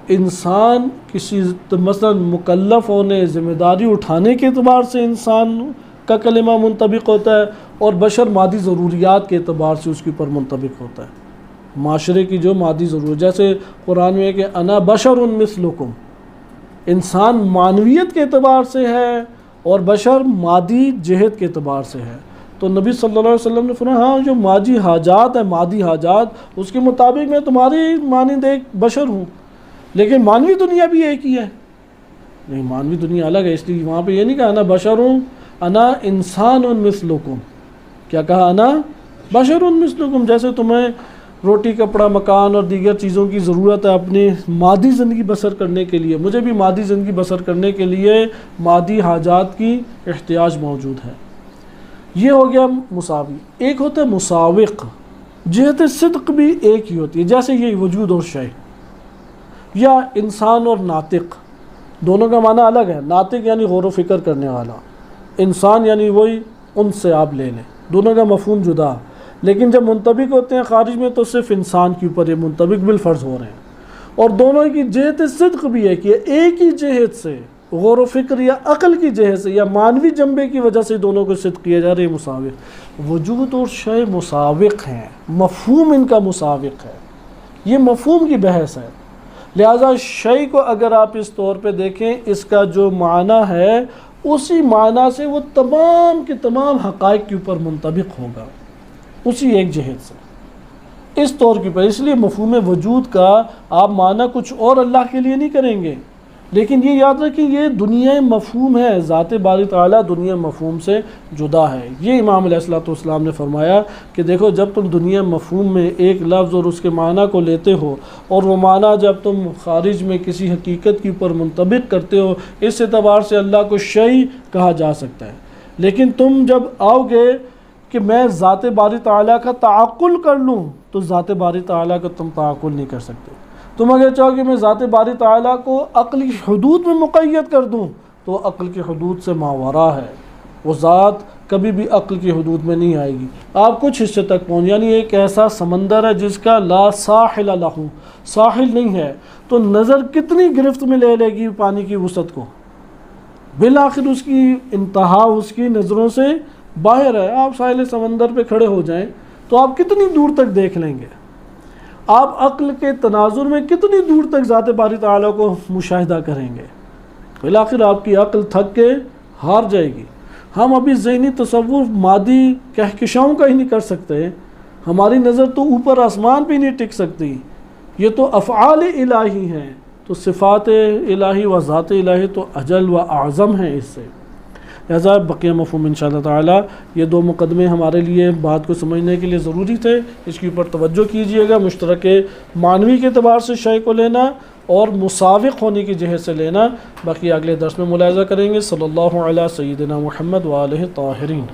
[SPEAKER 1] انسان کسی مثلا مکلف ہونے، ذمہ داری اٹھانے کے اعتبار سے انسان کا کلمہ منطبق ہوتا ہے، اور بشر مادی ضروریات کے اعتبار سے اس کے اوپر منطبق ہوتا ہے۔ معاشرے کی جو مادی ضرورت، جیسے قرآن میں ہے کہ انا بشر مثلکم، انسان معنویت کے اعتبار سے ہے اور بشر مادی جہت کے اعتبار سے ہے۔ تو نبی صلی اللہ علیہ وسلم نے فرمایا ہاں جو مادی حاجات ہے، مادی حاجات، اس کے مطابق میں تمہاری مانند ایک بشر ہوں، لیکن معنوی دنیا بھی ایک ہی ہے۔ نہیں، معنوی دنیا الگ ہے، اس لیے وہاں پہ یہ نہیں کہا انا بشر ہوں، انا انسان مثلکم، کیا کہا؟ انا بشر مثلکم۔ جیسے تمہیں روٹی، کپڑا، مکان اور دیگر چیزوں کی ضرورت ہے اپنی مادی زندگی بسر کرنے کے لیے، مجھے بھی مادی زندگی بسر کرنے کے لیے مادی حاجات کی احتیاج موجود ہے۔ یہ ہو گیا مساوی۔ ایک ہوتا ہے مساوق، جہت صدق بھی ایک ہی ہوتی ہے، جیسے یہ وجود اور شے، یا انسان اور ناطق، دونوں کا معنی الگ ہے۔ ناطق یعنی غور و فکر کرنے والا، انسان یعنی وہی ان سے آپ لے لیں، دونوں کا مفہوم جدا، لیکن جب منطبق ہوتے ہیں خارج میں تو صرف انسان کے اوپر یہ منطبق بالفرض ہو رہے ہیں، اور دونوں کی جہت صدق بھی ہے کہ ایک ہی جہت سے، غور و فکر یا عقل کی جہت سے یا معنوی جنبے کی وجہ سے دونوں کو صدق کیا جا رہا ہے۔ مساوق، وجود اور شے مساوق ہیں، مفہوم ان کا مساوق ہے، یہ مفہوم کی بحث ہے۔ لہٰذا شے کو اگر آپ اس طور پہ دیکھیں، اس کا جو معنی ہے اسی معنی سے وہ تمام کے تمام حقائق کے اوپر منطبق ہوگا، اسی ایک جہت سے، اس طور کے اوپر۔ اس لیے مفہوم وجود کا آپ معنی کچھ اور اللہ کے لیے نہیں کریں گے، لیکن یہ یاد رکھیں یہ دنیا مفہوم ہے، ذات باری تعالیٰ دنیا مفہوم سے جدا ہے۔ یہ امام علیہ الصلوۃ والسلام نے فرمایا کہ دیکھو جب تم دنیا مفہوم میں ایک لفظ اور اس کے معنی کو لیتے ہو، اور وہ معنی جب تم خارج میں کسی حقیقت کے اوپر منطبق کرتے ہو، اس اعتبار سے اللہ کو شیء کہا جا سکتا ہے۔ لیکن تم جب آؤ گے کہ میں ذات باری تعالیٰ کا تعقل کر لوں، تو ذات باری تعالیٰ کا تم تعقل نہیں کر سکتے۔ تم اگر چاہو کہ میں ذات باری تعالیٰ کو عقل کی حدود میں مقید کر دوں، تو عقل کی حدود سے ماورا ہے، وہ ذات کبھی بھی عقل کی حدود میں نہیں آئے گی۔ آپ کچھ حصے تک پہنچ، یعنی ایک ایسا سمندر ہے جس کا لا ساحل لہ، ساحل نہیں ہے، تو نظر کتنی گرفت میں لے لے گی پانی کی وسعت کو، بالآخر اس کی انتہا اس کی نظروں سے باہر ہے۔ آپ ساحل سمندر پہ کھڑے ہو جائیں تو آپ کتنی دور تک دیکھ لیں گے؟ آپ عقل کے تناظر میں کتنی دور تک ذات باری تعالیٰ کو مشاہدہ کریں گے؟ بالآخر آپ کی عقل تھک کے ہار جائے گی۔ ہم ابھی ذہنی تصور مادی کہکشاؤں کا ہی نہیں کر سکتے، ہماری نظر تو اوپر آسمان پہ نہیں ٹک سکتی، یہ تو افعال الہی ہیں، تو صفات الہی و ذات الہی تو اجل و اعظم ہیں اس سے۔ لہذا بقیہ مفہوم انشاءاللہ تعالی یہ دو مقدمے ہمارے لیے بات کو سمجھنے کے لیے ضروری تھے، اس کے اوپر توجہ کیجئے گا۔ مشترک معنوی کے اعتبار سے شے کو لینا اور مسابق ہونے کی جہت سے لینا، باقی اگلے درس میں ملاحظہ کریں گے۔ صلی اللہ علیہ سیدنا محمد وآلہ طاہرین۔